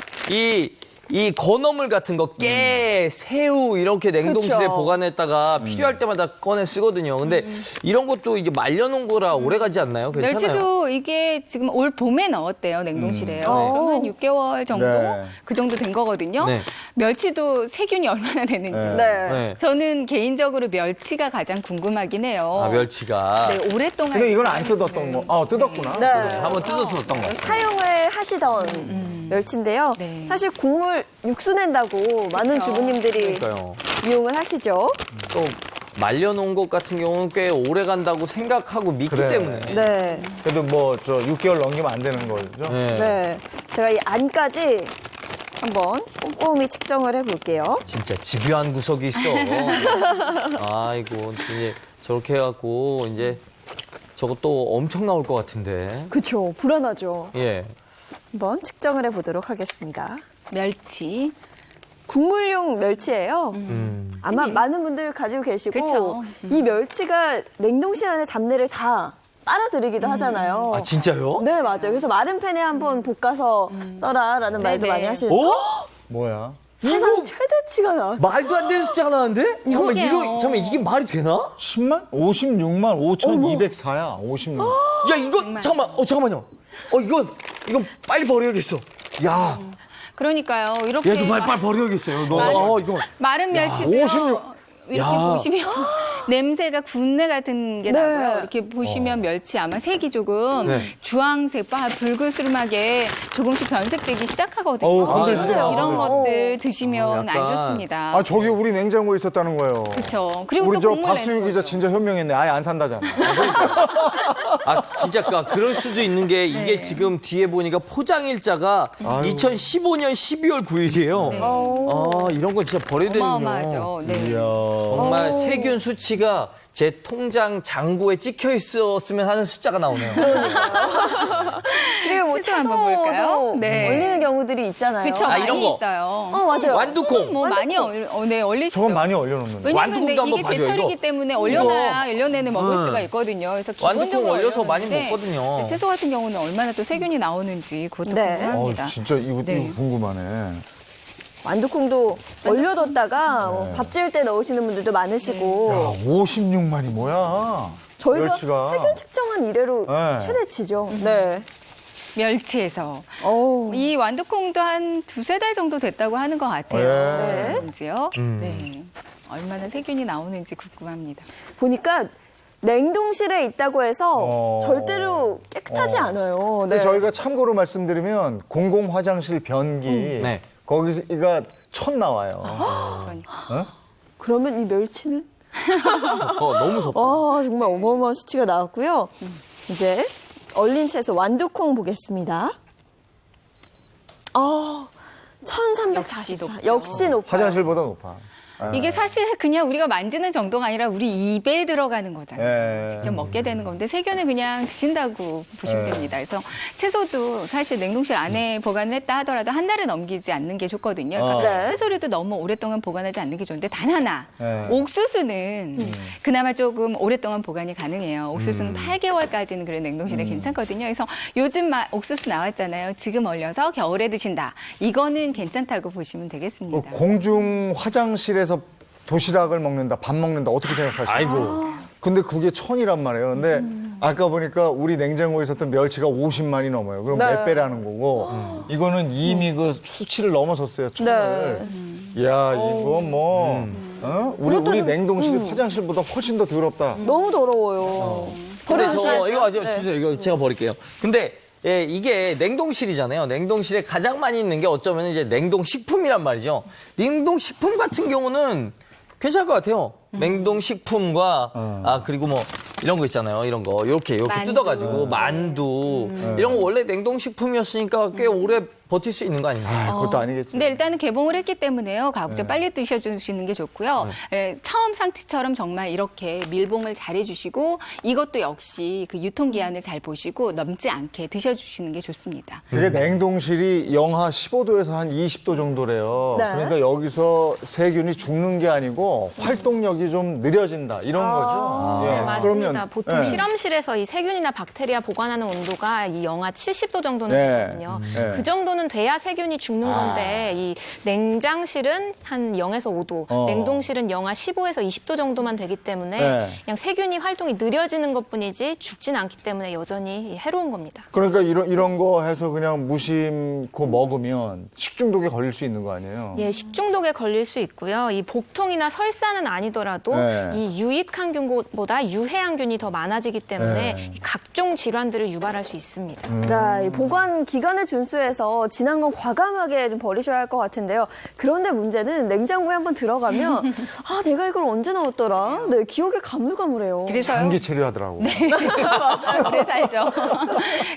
S3: 이 건어물 같은 거, 깨, 새우, 이렇게 냉동실에
S2: 그쵸.
S3: 보관했다가 필요할 때마다 꺼내 쓰거든요. 근데 이런 것도 이제 말려놓은 거라 오래 가지 않나요? 괜찮아요?
S4: 멸치도 이게 지금 올 봄에 넣었대요, 냉동실에요.
S2: 네.
S4: 그럼 한 6개월 정도?
S1: 네.
S4: 그 정도 된 거거든요.
S3: 네.
S4: 멸치도 세균이 얼마나 되는지.
S1: 네.
S2: 네.
S3: 네.
S4: 저는 개인적으로 멸치가 가장 궁금하긴 해요.
S3: 아, 멸치가.
S4: 네, 오랫동안.
S1: 근데 이건 안 뜯었던 거. 아, 뜯었구나.
S2: 네.
S3: 한번 뜯어서 어떤 거?
S2: 사용을 하시던 멸치인데요.
S4: 네.
S2: 사실 국물 육수 낸다고 많은 주부님들이
S3: 그러니까요.
S2: 이용을 하시죠.
S3: 또 말려놓은 것 같은 경우는 꽤 오래 간다고 생각하고 믿기
S1: 그래.
S3: 때문에.
S2: 네.
S1: 그래도 뭐 저 6개월 넘기면 안 되는 거죠.
S3: 네.
S2: 네. 제가 이 안까지 한번 꼼꼼히 측정을 해볼게요.
S3: 진짜 집요한 구석이 있어. 아이고, 이제 저렇게 해갖고 이제 저것도 엄청 나올 것 같은데.
S2: 그쵸. 불안하죠.
S3: 예.
S2: 한번 측정을 해보도록 하겠습니다.
S4: 멸치.
S2: 국물용 멸치예요. 아마 많은 분들 가지고 계시고
S4: 그쵸.
S2: 이 멸치가 냉동실 안에 잡내를 다 빨아들이기도 하잖아요.
S3: 아, 진짜요?
S2: 네, 맞아요. 그래서 마른 팬에 한번 볶아서 써라라는 말도
S4: 네네.
S2: 많이 하시는데
S3: 어?
S1: 뭐야?
S2: 사상
S3: 이거
S2: 최대치가 나왔어요.
S3: 말도 안 되는 숫자가 나왔는데? 잠깐만,
S4: 이게요.
S3: 잠깐만, 이게 말이 되나?
S1: 10만? 56만 5,204야. 56만.
S3: 야, 이거, 잠깐만요. 이건 빨리 버려야겠어. 야,
S4: 그러니까요. 이렇게.
S3: 이거 빨리 버려야겠어요. 이거.
S4: 마른 멸치도
S1: 56.
S4: 이렇게
S3: 야.
S4: 보시면 냄새가 군내 같은 게
S2: 네.
S4: 나고요. 이렇게 보시면 멸치 아마 색이 조금
S3: 네.
S4: 주황색, 불그스름하게 조금씩 변색되기 시작하거든요.
S1: 어우, 건들지더라.
S4: 이런 것들 드시면
S3: 약간.
S4: 안 좋습니다.
S1: 아, 저기 우리 냉장고에 있었다는 거예요.
S4: 그렇죠. 그리고
S1: 우리
S4: 또
S1: 저
S4: 국물
S1: 박수유
S4: 내는
S1: 기자
S4: 거죠.
S1: 진짜 현명했네. 아예 안 산다잖아.
S3: 아, 진짜 그럴 수도 있는 게 이게 지금 뒤에 보니까 포장일자가
S1: 아유.
S3: 2015년 12월 9일이에요.
S4: 네.
S3: 아, 이런 건 진짜 버려야 되는군요.
S4: 어마어마하죠. 네.
S1: 이야.
S3: 정말 세균 수치가 제 통장 잔고에 찍혀 있었으면 하는 숫자가 나오네요.
S2: 그리고 뭐
S4: 수치 한번
S2: 채소도
S4: 볼까요? 네.
S2: 얼리는 경우들이 있잖아요.
S4: 그쵸,
S3: 아,
S4: 많이
S3: 이런 거.
S4: 있어요.
S2: 맞아요.
S3: 완두콩.
S4: 뭐 많이 얼리시죠.
S1: 저건 많이 얼려놓는데.
S4: 왜냐면
S3: 완두콩도 한번
S4: 이게
S3: 봐줘요,
S4: 제철이기
S3: 이거.
S4: 때문에 얼려놔야 1년 내내 먹을 수가 있거든요. 그래서
S3: 완두콩
S4: 기본적으로
S3: 얼려서 많이
S4: 얼려놓는데
S3: 먹거든요.
S4: 채소 같은 경우는 얼마나 또 세균이 나오는지 그것도
S2: 네.
S4: 궁금합니다.
S1: 진짜 이거
S4: 네.
S1: 궁금하네.
S2: 완두콩도 얼려뒀다가 밥 지을 때 넣으시는 분들도 많으시고
S1: 야, 56만이 뭐야?
S2: 저희가
S1: 멸치가.
S2: 세균 측정한 이래로
S1: 네.
S2: 최대치죠. 네.
S4: 멸치에서
S2: 어우.
S4: 이 완두콩도 한 2-3달 정도 됐다고 하는 것 같아요.
S1: 네.
S4: 왠지요. 네. 얼마나 세균이 나오는지 궁금합니다.
S2: 보니까 냉동실에 있다고 해서 절대로 깨끗하지 않아요.
S1: 근데
S2: 네.
S1: 저희가 참고로 말씀드리면 공공 화장실 변기
S3: 네.
S1: 거기가 천 나와요.
S4: 그러니까.
S2: 그러면 이 멸치는?
S3: 너무 무섭다.
S2: 정말 어마어마한 수치가 나왔고요. 이제 얼린 채소 완두콩 보겠습니다. 1344.
S4: 역시 높죠.
S2: 역시 높아요.
S1: 화장실보다 높아.
S4: 이게 사실 그냥 우리가 만지는 정도가 아니라 우리 입에 들어가는 거잖아요.
S1: 예.
S4: 직접 먹게 되는 건데 세균을 그냥 드신다고 보시면
S1: 예.
S4: 됩니다. 그래서 채소도 사실 냉동실 안에 보관을 했다 하더라도 한 달을 넘기지 않는 게 좋거든요. 그러니까
S2: 네.
S4: 채소류도 너무 오랫동안 보관하지 않는 게 좋은데 단 하나
S1: 예.
S4: 옥수수는 그나마 조금 오랫동안 보관이 가능해요. 옥수수는 8개월까지는 그래 냉동실에 괜찮거든요. 그래서 요즘 옥수수 나왔잖아요. 지금 얼려서 겨울에 드신다. 이거는 괜찮다고 보시면 되겠습니다.
S1: 공중 화장실에서 도시락을 먹는다, 밥 먹는다, 어떻게 생각하세요?
S3: 아이고.
S1: 근데 그게 천이란 말이에요. 근데 아까 보니까 우리 냉장고에 있었던 멸치가 50만이 넘어요. 그럼
S2: 네.
S1: 몇 배라는 거고, 이거는 이미 그 수치를 넘어섰어요, 천을. 이야, 이거 뭐, 우리 냉동실이 화장실보다 훨씬 더 더럽다.
S2: 너무 더러워요.
S3: 근데
S2: 버려주시겠어요?
S3: 이거
S2: 네.
S3: 주세요. 이거 제가 버릴게요. 근데 예, 이게 냉동실이잖아요. 냉동실에 가장 많이 있는 게 어쩌면 이제 냉동식품이란 말이죠. 냉동식품 같은 경우는 괜찮을 것 같아요. 냉동식품과 그리고 뭐 이런 거 있잖아요. 이런 거 이렇게
S4: 만두.
S3: 뜯어가지고 만두 이런 거 원래 냉동식품이었으니까 꽤 오래 버틸 수 있는 거 아닌가요?
S1: 그것도 아니겠지.
S4: 근데 일단은 개봉을 했기 때문에요. 가급적 빨리 드셔주시는 게 좋고요. 처음 상태처럼 정말 이렇게 밀봉을 잘 해주시고 이것도 역시 그 유통기한을 잘 보시고 넘지 않게 드셔주시는 게 좋습니다.
S1: 그게 냉동실이 영하 15도에서 한 20도 정도래요.
S2: 네.
S1: 그러니까 여기서 세균이 죽는 게 아니고 활동력이 좀 느려진다 이런 거죠.
S6: 네,
S1: 예.
S6: 맞습니다. 보통
S1: 예.
S6: 실험실에서 이 세균이나 박테리아 보관하는 온도가 이 영하 70도 정도는
S1: 네.
S6: 되거든요.
S1: 네.
S6: 그 정도는 돼야 세균이 죽는 건데 이 냉장실은 한 0에서 5도, 냉동실은 영하 15에서 20도 정도만 되기 때문에
S1: 네.
S6: 그냥 세균이 활동이 느려지는 것뿐이지 죽진 않기 때문에 여전히 해로운 겁니다.
S1: 그러니까 이런 거 해서 그냥 무심코 먹으면 식중독에 걸릴 수 있는 거 아니에요?
S6: 예, 식중독에 걸릴 수 있고요. 이 복통이나 설사는 아니더라도
S1: 네.
S6: 이 유익항균보다 유해항균이 더 많아지기 때문에
S1: 네.
S6: 이 각종 질환들을 유발할 수 있습니다.
S2: 네, 이 보관 기간을 준수해서 지난 건 과감하게 좀 버리셔야 할 것 같은데요. 그런데 문제는 냉장고에 한번 들어가면 내가 이걸 언제 넣었더라? 네, 기억이 가물가물해요.
S4: 그래서요.
S1: 장기 체류하더라고.
S4: 오래 살죠.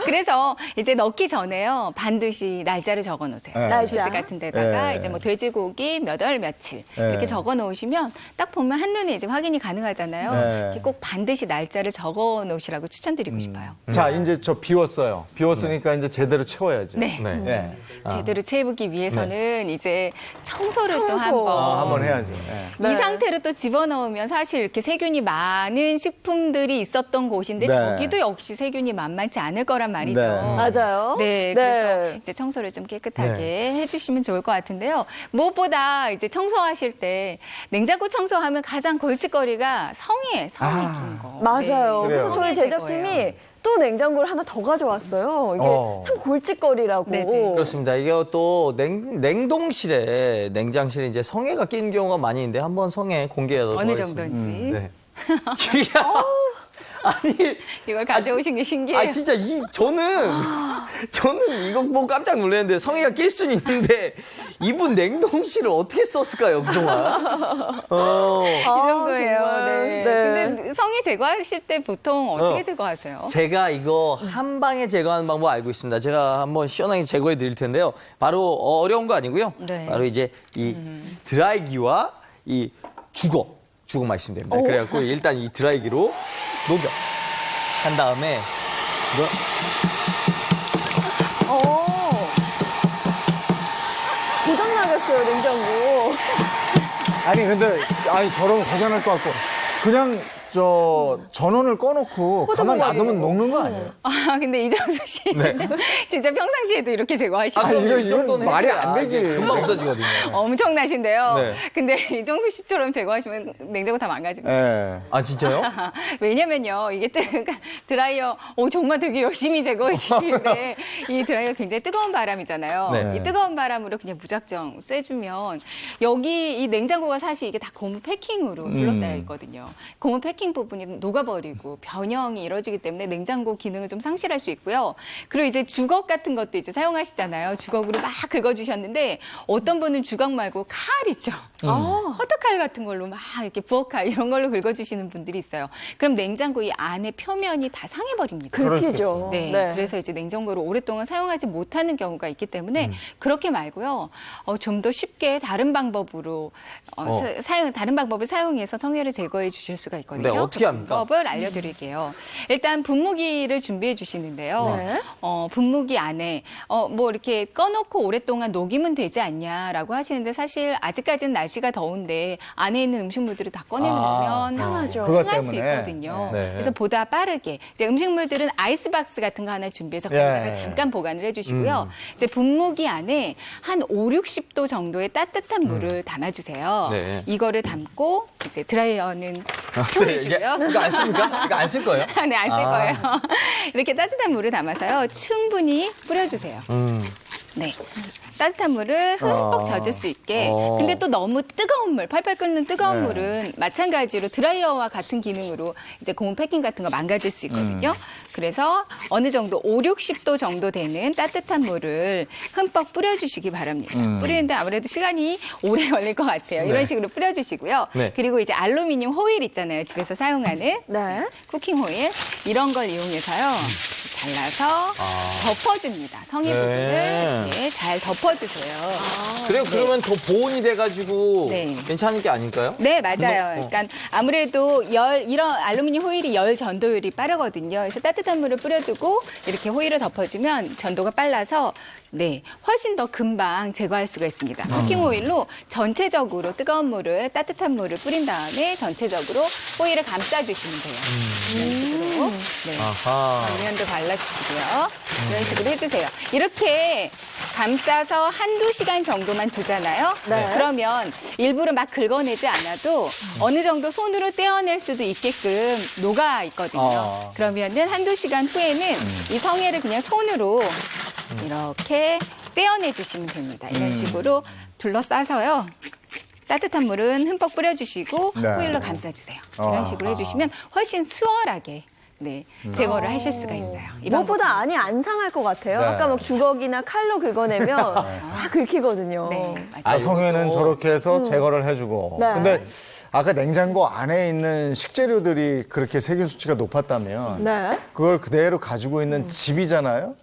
S4: 그래서 이제 넣기 전에요. 반드시 날짜를 적어 놓으세요.
S1: 네.
S2: 날짜.
S4: 휴지 같은 데다가
S1: 네.
S4: 이제 뭐 돼지고기 몇 월 며칠
S1: 네.
S4: 이렇게 적어 놓으시면 딱 보면 한눈에 이제 확인이 가능하잖아요.
S1: 네.
S4: 이렇게 꼭 반드시 날짜를 적어 놓으시라고 추천드리고 싶어요.
S1: 자, 이제 저 비웠어요. 비웠으니까 이제 제대로 채워야죠.
S4: 네.
S3: 네.
S1: 예.
S4: 제대로 채우기 위해서는 이제 청소를 또
S2: 청소.
S4: 한번
S1: 한번 해야죠. 예.
S2: 네.
S4: 이 상태로 또 집어넣으면 사실 이렇게 세균이 많은 식품들이 있었던 곳인데
S1: 네.
S4: 저기도 역시 세균이 만만치 않을 거란 말이죠.
S1: 네.
S2: 맞아요.
S4: 네, 그래서 이제 청소를 좀 깨끗하게 해주시면 좋을 것 같은데요. 무엇보다 이제 청소하실 때 냉장고 청소하면 가장 골칫거리가 성이 긴 거.
S2: 맞아요.
S1: 그래요.
S2: 그래서 저희
S4: 성의
S2: 제작팀이
S4: 제거예요.
S2: 또 냉장고를 하나 더 가져왔어요. 이게 참 골칫거리라고.
S4: 네네.
S3: 그렇습니다. 이게 또 냉동실에 냉장실에 이제 성에가 낀 경우가 많이 있는데 한번 성에 공개하도록
S4: 어느
S3: 하겠습니다.
S4: 정도인지
S3: 네. 아니,
S4: 이걸 가져오신 게 신기해요.
S3: 진짜 저는 이거 보고 깜짝 놀랐는데 성에가 낄 수는 있는데 이분 냉동실을 어떻게 썼을까요 그동안?
S4: 이 정도예요.
S2: 정말.
S4: 네.
S2: 네.
S4: 근데 성에 제거하실 때 보통 어떻게 제거하세요?
S3: 제가 이거 한 방에 제거하는 방법 알고 있습니다. 제가 한번 시원하게 제거해 드릴 텐데요. 바로 어려운 거 아니고요.
S4: 네.
S3: 바로 이제 이 드라이기와 이 주걱만 있으면 됩니다. 그래갖고 일단 이 드라이기로 녹여 한 다음에 이거
S2: 고장나겠어요, 냉장고.
S1: 아니, 근데, 저러면 고장날 것 같고. 그냥 저 전원을 꺼놓고 가만
S2: 호두과일이고.
S1: 놔두면 녹는 거 아니에요?
S4: 아, 근데 이정수 씨 진짜 평상시에도 이렇게 제거하시나요?
S1: 아, 이거
S3: 이 정도는
S1: 말이
S3: 해야
S1: 안 되지.
S3: 이게 금방 없어지거든요.
S4: 엄청나신데요.
S3: 네.
S4: 근데 이정수 씨처럼 제거하시면 냉장고 다 망가집니다.
S1: 예.
S3: 아, 진짜요?
S4: 왜냐면요, 이게 드라이어, 정말 되게 열심히 제거해 주시는데, 이 드라이어 굉장히 뜨거운 바람이잖아요.
S3: 네.
S4: 이 뜨거운 바람으로 그냥 무작정 쐬주면, 여기 이 냉장고가 사실 이게 다 고무 패킹으로 둘러싸여 있거든요. 고무 패킹 부분이 녹아버리고 변형이 이루어지기 때문에 냉장고 기능을 좀 상실할 수 있고요. 그리고 이제 주걱 같은 것도 이제 사용하시잖아요. 주걱으로 막 긁어주셨는데, 어떤 분은 주걱 말고 칼 있죠. 커터칼 같은 걸로 막 이렇게 부엌칼 이런 걸로 긁어주시는 분들이 있어요. 그럼 냉장고 이 안에 표면이 다 상해버립니다.
S2: 긁히죠.
S4: 네, 그래서 이제 냉장고를 오랫동안 사용하지 못하는 경우가 있기 때문에 그렇게 말고요. 좀 더 쉽게 다른 방법으로 다른 방법을 사용해서 성해를 제거해 주실 수가 있거든요.
S3: 네, 어떻게 합니까?
S4: 그 방법을 알려드릴게요. 일단 분무기를 준비해 주시는데요.
S2: 네.
S4: 분무기 안에 뭐 이렇게 꺼놓고 오랫동안 녹이면 되지 않냐라고 하시는데 사실 아직까지는 날씨가 더운데 안에 있는 음식물들을 다 꺼내놓으면
S2: 상하죠.
S1: 그것
S4: 상할 수
S1: 때문에.
S4: 있거든요.
S3: 네.
S4: 그래서 보다 빠르게 이제 음식물들은 아이스박스 같은 거 하나 준비해서 거기다가
S1: 예.
S4: 잠깐 보관을 해주시고요. 이제 분무기 안에 한 5, 60도 정도의 따뜻한 물을 담아주세요.
S3: 네.
S4: 이거를 담고 이제 드라이어는
S3: 이제
S4: 치워주시고요.
S3: 이거 안 씁니까? 이거 안 쓸 거예요?
S4: 네, 안 쓸
S3: 아.
S4: 거예요. 이렇게 따뜻한 물을 담아서요. 충분히 뿌려주세요. 네. 따뜻한 물을 흠뻑 젖을 수 있게. 근데 또 너무 뜨거운 물, 팔팔 끓는 뜨거운
S1: 네.
S4: 물은 마찬가지로 드라이어와 같은 기능으로 이제 고무 패킹 같은 거 망가질 수 있거든요. 그래서 어느 정도 5, 60도 정도 되는 따뜻한 물을 흠뻑 뿌려주시기 바랍니다. 뿌리는데 아무래도 시간이 오래 걸릴 것 같아요. 이런 식으로 뿌려주시고요.
S3: 네.
S4: 그리고 이제 알루미늄 호일 있잖아요. 집에서 사용하는.
S2: 네.
S4: 쿠킹 호일 이런 걸 이용해서요 잘라서 덮어줍니다. 성의
S3: 네.
S4: 부분을 이렇게 잘 덮어주세요.
S3: 그래요? 그러면 더 보온이 돼가지고
S4: 네.
S3: 괜찮은 게 아닐까요?
S4: 네, 맞아요. 그러니까 아무래도 이런 알루미늄 호일이 열 전도율이 빠르거든요. 그래서 따뜻한 물을 뿌려두고 이렇게 호일을 덮어주면 전도가 빨라서 네, 훨씬 더 금방 제거할 수가 있습니다. 쿠킹 호일로 전체적으로 뜨거운 물을 따뜻한 물을 뿌린 다음에 전체적으로 호일을 감싸주시면 돼요. 이런 식으로. 네.
S3: 아하.
S4: 양면도 발라주시고요. 이런 식으로 해주세요. 이렇게 감싸서 한두 시간 정도만 두잖아요.
S2: 네.
S4: 그러면 일부러 막 긁어내지 않아도 어느 정도 손으로 떼어낼 수도 있게끔 녹아 있거든요. 그러면은 한두 시간 후에는 이 성해를 그냥 손으로 이렇게 떼어내 주시면 됩니다. 이런 식으로 둘러싸서요. 따뜻한 물은 흠뻑 뿌려주시고
S1: 네.
S4: 호일로 감싸주세요. 이런 식으로 해주시면 훨씬 수월하게 네, 제거를 하실 수가 있어요. 이
S2: 무엇보다
S4: 방법은.
S2: 안이 안 상할 것 같아요.
S1: 네.
S2: 아까 막 주걱이나 칼로 긁어내면 다 긁히거든요.
S4: 네,
S1: 아,
S4: 맞아요.
S1: 성에는 저렇게 해서 제거를 해주고.
S2: 네.
S1: 근데 아까 냉장고 안에 있는 식재료들이 그렇게 세균 수치가 높았다면
S2: 네.
S1: 그걸 그대로 가지고 있는 집이잖아요.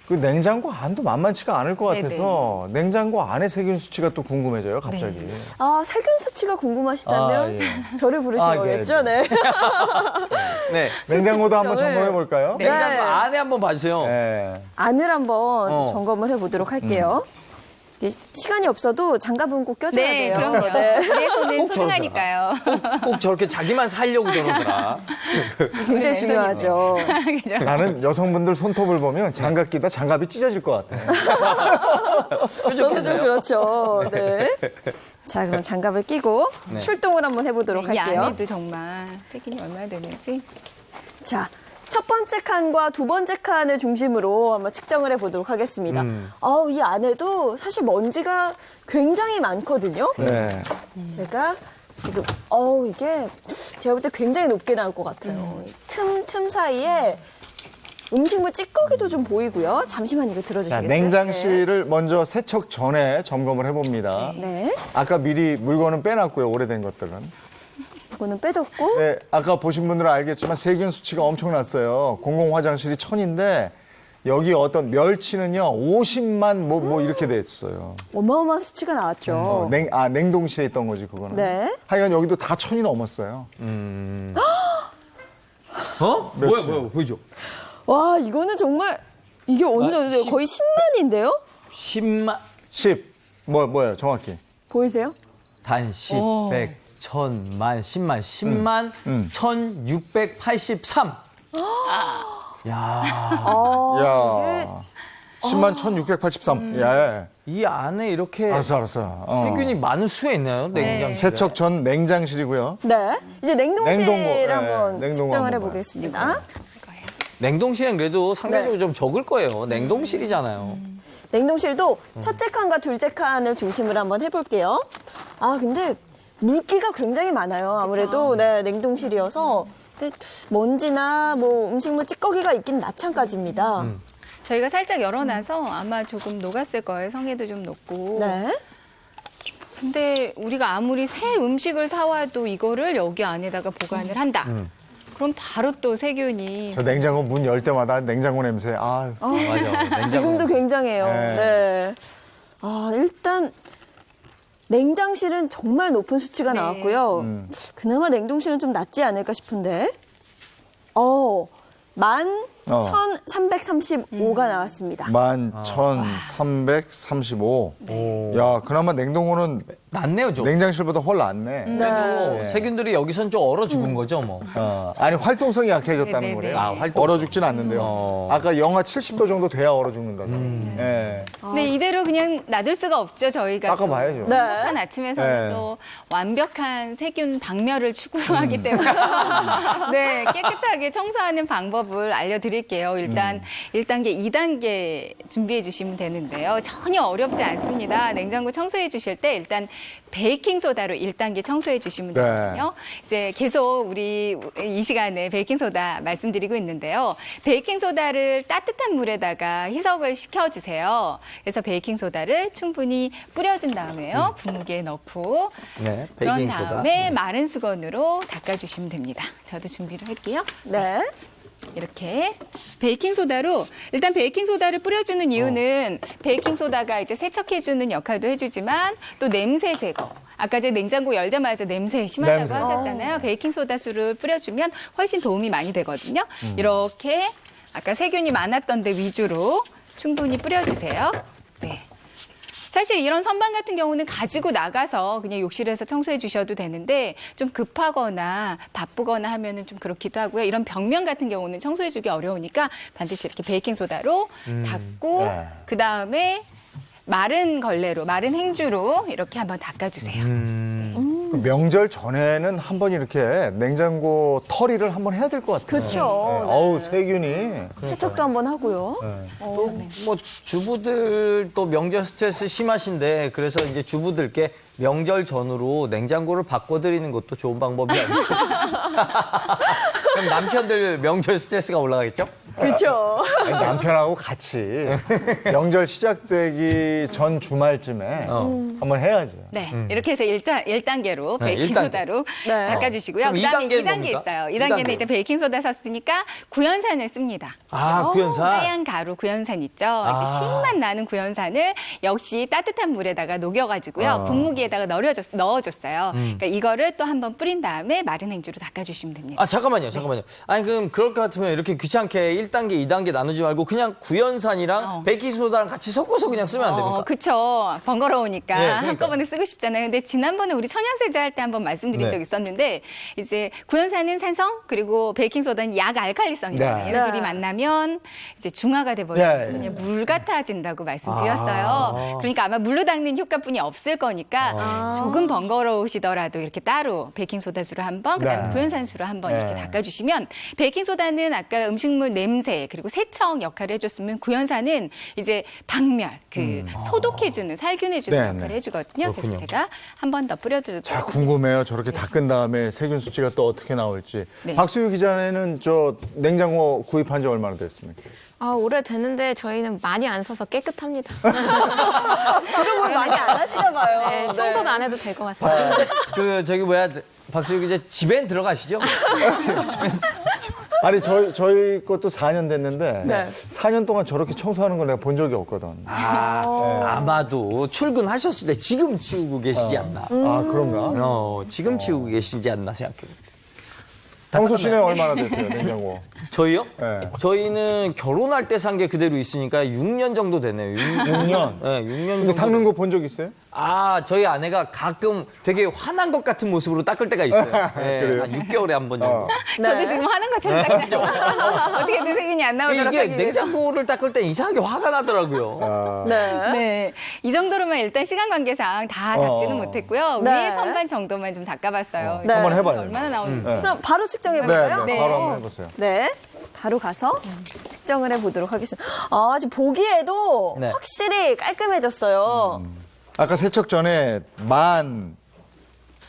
S1: 그 냉장고 안도 만만치가 않을 것 같아서 냉장고 안에 세균 수치가 또 궁금해져요, 갑자기.
S2: 아, 세균 수치가 궁금하시다면
S1: 아, 예.
S2: 저를 부르신
S1: 아, 예,
S2: 거겠죠? 네.
S3: 네.
S1: 냉장고도 한번
S2: 측정을.
S1: 점검해 볼까요?
S2: 네.
S3: 냉장고 안에 한번 봐주세요.
S1: 네.
S2: 안을 한번
S3: 어.
S2: 점검을 해보도록 할게요. 이게 시간이 없어도 장갑은 꼭 껴줘야
S4: 네,
S2: 돼요.
S4: 그럼요.
S2: 네.
S4: 내 손은
S3: 꼭
S4: 소중하니까요.
S3: 꼭 저렇게 자기만 살려고 저러더라.
S2: 굉장히 중요하죠.
S4: 그죠?
S1: 나는 여성분들 손톱을 보면 장갑 끼다 장갑이 찢어질 것 같아.
S2: 저는 좀 그렇죠. 네. 자, 그럼 장갑을 끼고 출동을 한번 해보도록
S4: 이
S2: 할게요.
S4: 안에도 정말 세균이 얼마나 되는지.
S2: 자, 첫 번째 칸과 두 번째 칸을 중심으로 한번 측정을 해보도록 하겠습니다. 이 안에도 사실 먼지가 굉장히 많거든요.
S1: 네.
S2: 제가 지금, 이게 제가 볼 때 굉장히 높게 나올 것 같아요. 틈 사이에 음식물 찌꺼기도 좀 보이고요. 잠시만 이거
S1: 자,
S2: 들어주시겠어요?
S1: 냉장실을 먼저 세척 전에 점검을 해봅니다.
S2: 네.
S1: 아까 미리 물건은 빼놨고요, 오래된 것들은.
S2: 이거는 빼뒀고.
S1: 네, 아까 보신 분들은 알겠지만 세균 수치가 엄청났어요. 공공 화장실이 1000인데 여기 어떤 멸치는요 50만 뭐 이렇게 됐어요.
S2: 어마어마한 수치가 나왔죠.
S1: 냉동실에 있던 거지 그거는.
S2: 네.
S1: 하여간 여기도 다 1000이 넘었어요.
S3: 어?
S1: 며칠?
S3: 뭐야, 보이죠?
S2: 와, 이거는 정말, 이게 어느 정도 돼요? 거의 10만인데요?
S3: 10만,
S1: 10 뭐예요 정확히?
S2: 보이세요?
S3: 단 10,
S4: 오.
S3: 100, 천, 만, 10만, 10만, 1683. 야,
S1: 야, 10만 1683. 예.
S3: 이 안에 이렇게
S1: 알았어.
S3: 세균이 많은 수가 있나요? 냉장실에?
S1: 세척 전 냉장실이고요.
S2: 네. 이제 냉동실
S1: 냉동고,
S2: 한번
S1: 냉동고
S2: 측정을
S1: 한번
S2: 해보겠습니다.
S3: 냉동실은 그래도 상대적으로
S2: 네.
S3: 좀 적을 거예요. 냉동실이잖아요.
S2: 냉동실도 첫째 칸과 둘째 칸을 중심으로 한번 해볼게요. 아, 근데 물기가 굉장히 많아요. 아무래도 네, 냉동실이어서 근데 먼지나 뭐 음식물 찌꺼기가 있긴 마찬가지입니다.
S4: 저희가 살짝 열어놔서 아마 조금 녹았을 거예요. 성에도 좀 녹고.
S2: 네.
S4: 근데 우리가 아무리 새 음식을 사와도 이거를 여기 안에다가 보관을 한다. 그럼 바로 또 세균이
S1: 저 냉장고 문 열 때마다 냉장고 냄새. 아,
S3: 맞아.
S2: 지금도 굉장해요.
S1: 네.
S2: 네. 아, 일단 냉장실은 정말 높은 수치가
S4: 네.
S2: 나왔고요. 그나마 냉동실은 좀 낮지 않을까 싶은데. 11,335가 나왔습니다.
S1: 11,335.
S3: 오.
S1: 야, 그나마 냉동고는
S3: 낫네요, 좀.
S1: 냉장실보다 훨 낫네.
S3: 그래도
S1: 네.
S3: 세균들이 여기선 좀 얼어 죽은 거죠, 뭐.
S1: 아니, 활동성이 약해졌다는
S4: 네네네.
S1: 거래요.
S3: 아, 활동성.
S1: 얼어 죽진 않는데요. 아까 영하 70도 정도 돼야 얼어 죽는다고. 예.
S4: 근데 이대로 그냥 놔둘 수가 없죠. 저희가 또
S1: 닦아봐야죠.
S2: 네.
S4: 행복한 아침에서는
S1: 네.
S4: 또 완벽한 세균 박멸을 추구하기 때문에 네, 깨끗하게 청소하는 방법을 알려드릴게요. 일단 1단계, 2단계 준비해 주시면 되는데요. 전혀 어렵지 않습니다. 냉장고 청소해 주실 때 일단 베이킹소다로 1단계 청소해 주시면
S1: 네.
S4: 되거든요. 이제 계속 우리 이 시간에 베이킹소다 말씀드리고 있는데요. 베이킹소다를 따뜻한 물에다가 희석을 시켜주세요. 그래서 베이킹소다를 충분히 뿌려준 다음에요. 분무기에 넣고
S3: 네,
S4: 그런
S3: 베이킹소다.
S4: 다음에 마른 수건으로 닦아주시면 됩니다. 저도 준비를 할게요.
S2: 네.
S4: 이렇게 베이킹소다로 일단 베이킹소다를 뿌려주는 이유는 베이킹소다가 이제 세척해주는 역할도 해주지만 또 냄새 제거. 아까 이제 냉장고 열자마자 냄새 심하다고
S1: 냄새.
S4: 하셨잖아요. 베이킹소다 수를 뿌려주면 훨씬 도움이 많이 되거든요. 이렇게 아까 세균이 많았던 데 위주로 충분히 뿌려주세요. 네. 사실 이런 선반 같은 경우는 가지고 나가서 그냥 욕실에서 청소해 주셔도 되는데 좀 급하거나 바쁘거나 하면은 좀 그렇기도 하고요. 이런 벽면 같은 경우는 청소해 주기 어려우니까 반드시 이렇게 베이킹소다로 닦고
S1: 네.
S4: 그다음에 마른 걸레로, 마른 행주로 이렇게 한번 닦아주세요.
S1: 그 명절 전에는 한번 이렇게 냉장고 털이를 한번 해야 될 것 같아요.
S2: 그렇죠.
S1: 네.
S2: 네.
S1: 어우, 세균이.
S2: 세척도 한번 하고요.
S3: 뭐 주부들 또 명절 스트레스 심하신데 그래서 이제 주부들께 명절 전후로 냉장고를 바꿔드리는 것도 좋은 방법이 아닐까. 그럼 남편들 명절 스트레스가 올라가겠죠?
S2: 그렇죠.
S1: 아니, 남편하고 같이 명절 시작되기 전 주말쯤에 한번 해야죠.
S4: 네, 이렇게 해서 1단계로
S3: 네,
S4: 베이킹소다로
S2: 네.
S4: 닦아주시고요.
S3: 그럼
S4: 그다음에
S3: 2단계는
S4: 2단계
S3: 뭡니까?
S4: 있어요. 2단계는
S3: 2단계.
S4: 이제 베이킹소다 샀으니까 구연산을 씁니다.
S3: 아, 구연산.
S4: 하얀 가루 구연산 있죠.
S3: 아.
S4: 이제 신맛 나는 구연산을 역시 따뜻한 물에다가 녹여가지고요. 분무기에다가 넣어줬어요. 그러니까 이거를 또 한번 뿌린 다음에 마른 행주로 닦아주시면 됩니다.
S3: 아, 잠깐만요. 아니, 그럼 그럴 것 같으면 이렇게 귀찮게 1단계, 2단계 나누지 말고 그냥 구연산이랑 베이킹소다랑 같이 섞어서 그냥 쓰면 안 됩니까?
S4: 그쵸. 번거로우니까
S3: 네, 그러니까.
S4: 한꺼번에 쓰고 싶잖아요. 근데 지난번에 우리 천연세제 할 때 한번 말씀드린
S1: 네.
S4: 적 있었는데 이제 구연산은 산성 그리고 베이킹소다는 약 알칼리성이잖아요.
S1: 네.
S4: 얘네
S2: 네.
S4: 둘이 만나면 이제 중화가
S1: 네.
S4: 돼버리거든요. 물 같아진다고 말씀드렸어요. 그러니까 아마 물로 닦는 효과뿐이 없을 거니까 조금 번거로우시더라도 이렇게 따로 베이킹소다수로 한번 그다음에
S1: 네.
S4: 구연산수로 한번 이렇게
S1: 네.
S4: 닦아주시면 베이킹소다는 아까 음식물 냄새 그리고 세척 역할을 해줬으면 구연산은 이제 박멸 그 소독해주는 살균해주는
S1: 네,
S4: 역할을
S1: 네.
S4: 해주거든요.
S3: 그렇군요.
S4: 그래서 제가 한 번 더 뿌려드리도록
S1: 자, 궁금해요. 저렇게 닦은 다음에 세균 수치가 또 어떻게 나올지.
S4: 네.
S1: 박수유 기자는 저 냉장고 구입한 지 얼마나 됐습니까?
S6: 오래 됐는데 저희는 많이 안 써서 깨끗합니다.
S2: 지금은 많이 안 하시나 봐요.
S6: 네, 청소도 안 해도 될 것 같습니다.
S3: 박수유 기자 집엔 들어가시죠?
S1: 아니, 저희 것도 4년 됐는데
S2: 네.
S1: 4년 동안 저렇게 청소하는 걸 내가 본 적이 없거든.
S3: 아마도 출근하셨을 때 지금 치우고 계시지 않나.
S1: 아, 그런가?
S3: 지금 치우고 계시지 않나 생각해요.
S1: 평소 씨는 얼마나 됐어요, 냉장고?
S3: 저희요?
S1: 네.
S3: 저희는 결혼할 때 산 게 그대로 있으니까 6년 정도 되네요.
S1: 6년?
S3: 네, 6년
S1: 근데
S3: 정도.
S1: 닦는 거 본 적 있어요?
S3: 저희 아내가 가끔 되게 화난 것 같은 모습으로 닦을 때가 있어요. 네,
S1: 그래요?
S3: 한 6개월에 한 번 정도.
S4: 저도
S2: 네.
S4: 지금 하는 것처럼 닦잖아요. 어떻게 되색이 안 나오도록
S3: 이게
S4: 하기 위해서.
S3: 냉장고를 닦을 때 이상하게 화가 나더라고요.
S2: 네.
S4: 네. 이 정도로만 일단 시간 관계상 다 닦지는 못했고요.
S2: 네.
S4: 위에 선반 정도만 좀 닦아봤어요.
S2: 네.
S1: 한번 해봐요.
S4: 얼마나 나오는지.
S2: 그럼 바로 측정해
S1: 네,
S2: 볼까요?
S1: 네, 바로 한번 해보세요.
S2: 네. 바로 가서 측정을 해보도록 하겠습니다. 지금 보기에도
S3: 네.
S2: 확실히 깔끔해졌어요.
S1: 아까 세척 전에 10만,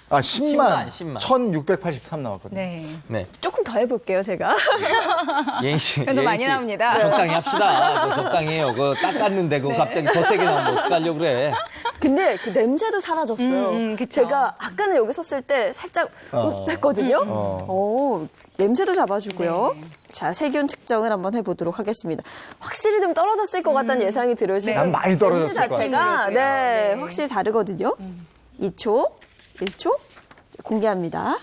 S3: 10만.
S1: 1683 나왔거든요.
S4: 네.
S3: 네.
S2: 조금 더 해볼게요, 제가.
S3: 예인 씨.
S4: 그래도 많이 나옵니다.
S3: 적당히 합시다. 그거 적당히 해요. 그거 닦았는데 그거 갑자기 더 세게 나오면 어떡하려고 그래.
S2: 근데 그 냄새도 사라졌어요.
S4: 그쵸.
S2: 제가 아까는 여기 섰을 때 살짝 했거든요. 냄새도 잡아주고요. 자, 세균 측정을 한번 해보도록 하겠습니다. 확실히 좀 떨어졌을 것 같다는 예상이 들어요. 지금
S1: 난 많이 떨어졌을
S2: 냄새
S1: 것
S2: 자체가
S4: 같아요.
S2: 네,
S4: 네.
S2: 확실히 다르거든요. 2초, 1초 공개합니다.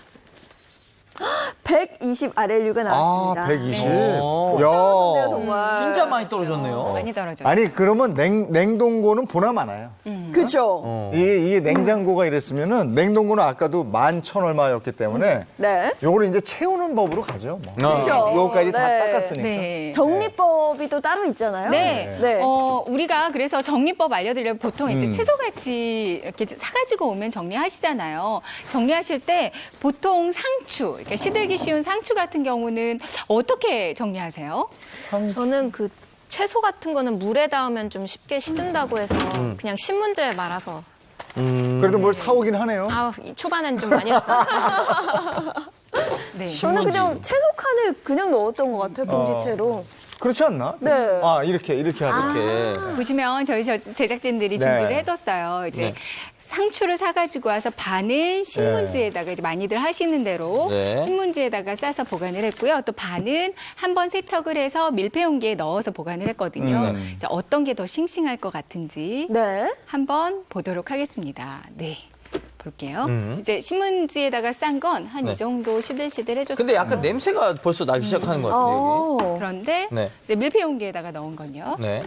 S2: 120 RLU가 나왔습니다.
S1: 120.
S3: 오.
S2: 떨어졌네요,
S1: 야.
S2: 정말.
S3: 진짜 많이 떨어졌네요.
S4: 많이 떨어져요.
S1: 아니, 그러면 냉동고는 보나 마나요?
S2: 그렇죠.
S1: 이게 냉장고가 이랬으면은 냉동고는 아까도 11,000 얼마였기 때문에
S2: 네.
S1: 요거를 이제 채우는 법으로 가죠. 뭐.
S2: 그렇죠.
S1: 이거까지 다
S2: 네.
S1: 닦았으니까.
S4: 네.
S2: 정리법이 또 따로 있잖아요.
S4: 네.
S2: 네.
S4: 우리가 그래서 정리법 알려드리려면 보통 이제 채소같이 이렇게 사가지고 오면 정리하시잖아요. 정리하실 때 보통 상추, 그러니까 시들기 쉬운 상추 같은 경우는 어떻게 정리하세요?
S6: 저는 그 채소 같은 거는 물에 닿으면 좀 쉽게 시든다고 해서 그냥 신문지에 말아서.
S1: 그래도 뭘 사오긴 하네요.
S6: 이 초반엔 좀 많이 했어요.
S4: 네.
S2: 저는 그냥 채소 칸에 그냥 넣었던 것 같아요, 봉지채로.
S1: 그렇지 않나?
S2: 네.
S1: 이렇게 하죠.
S3: 이렇게.
S4: 보시면 저희 제작진들이
S1: 네.
S4: 준비를 해뒀어요. 이제
S3: 네.
S4: 상추를 사가지고 와서 반은 신문지에다가 이제 많이들 하시는 대로
S3: 네.
S4: 신문지에다가 싸서 보관을 했고요. 또 반은 한번 세척을 해서 밀폐용기에 넣어서 보관을 했거든요. 자, 어떤 게 더 싱싱할 것 같은지
S2: 네.
S4: 한번 보도록 하겠습니다. 네. 볼게요. 이제 신문지에다가 싼 건 한 이
S3: 네.
S4: 정도 시들시들 해줬어요.
S3: 근데 약간 냄새가 벌써 나기 시작하는 것 같은데요,
S4: 그런데
S3: 네.
S4: 이제 밀폐용기에다가 넣은 건요.
S3: 여기? 네.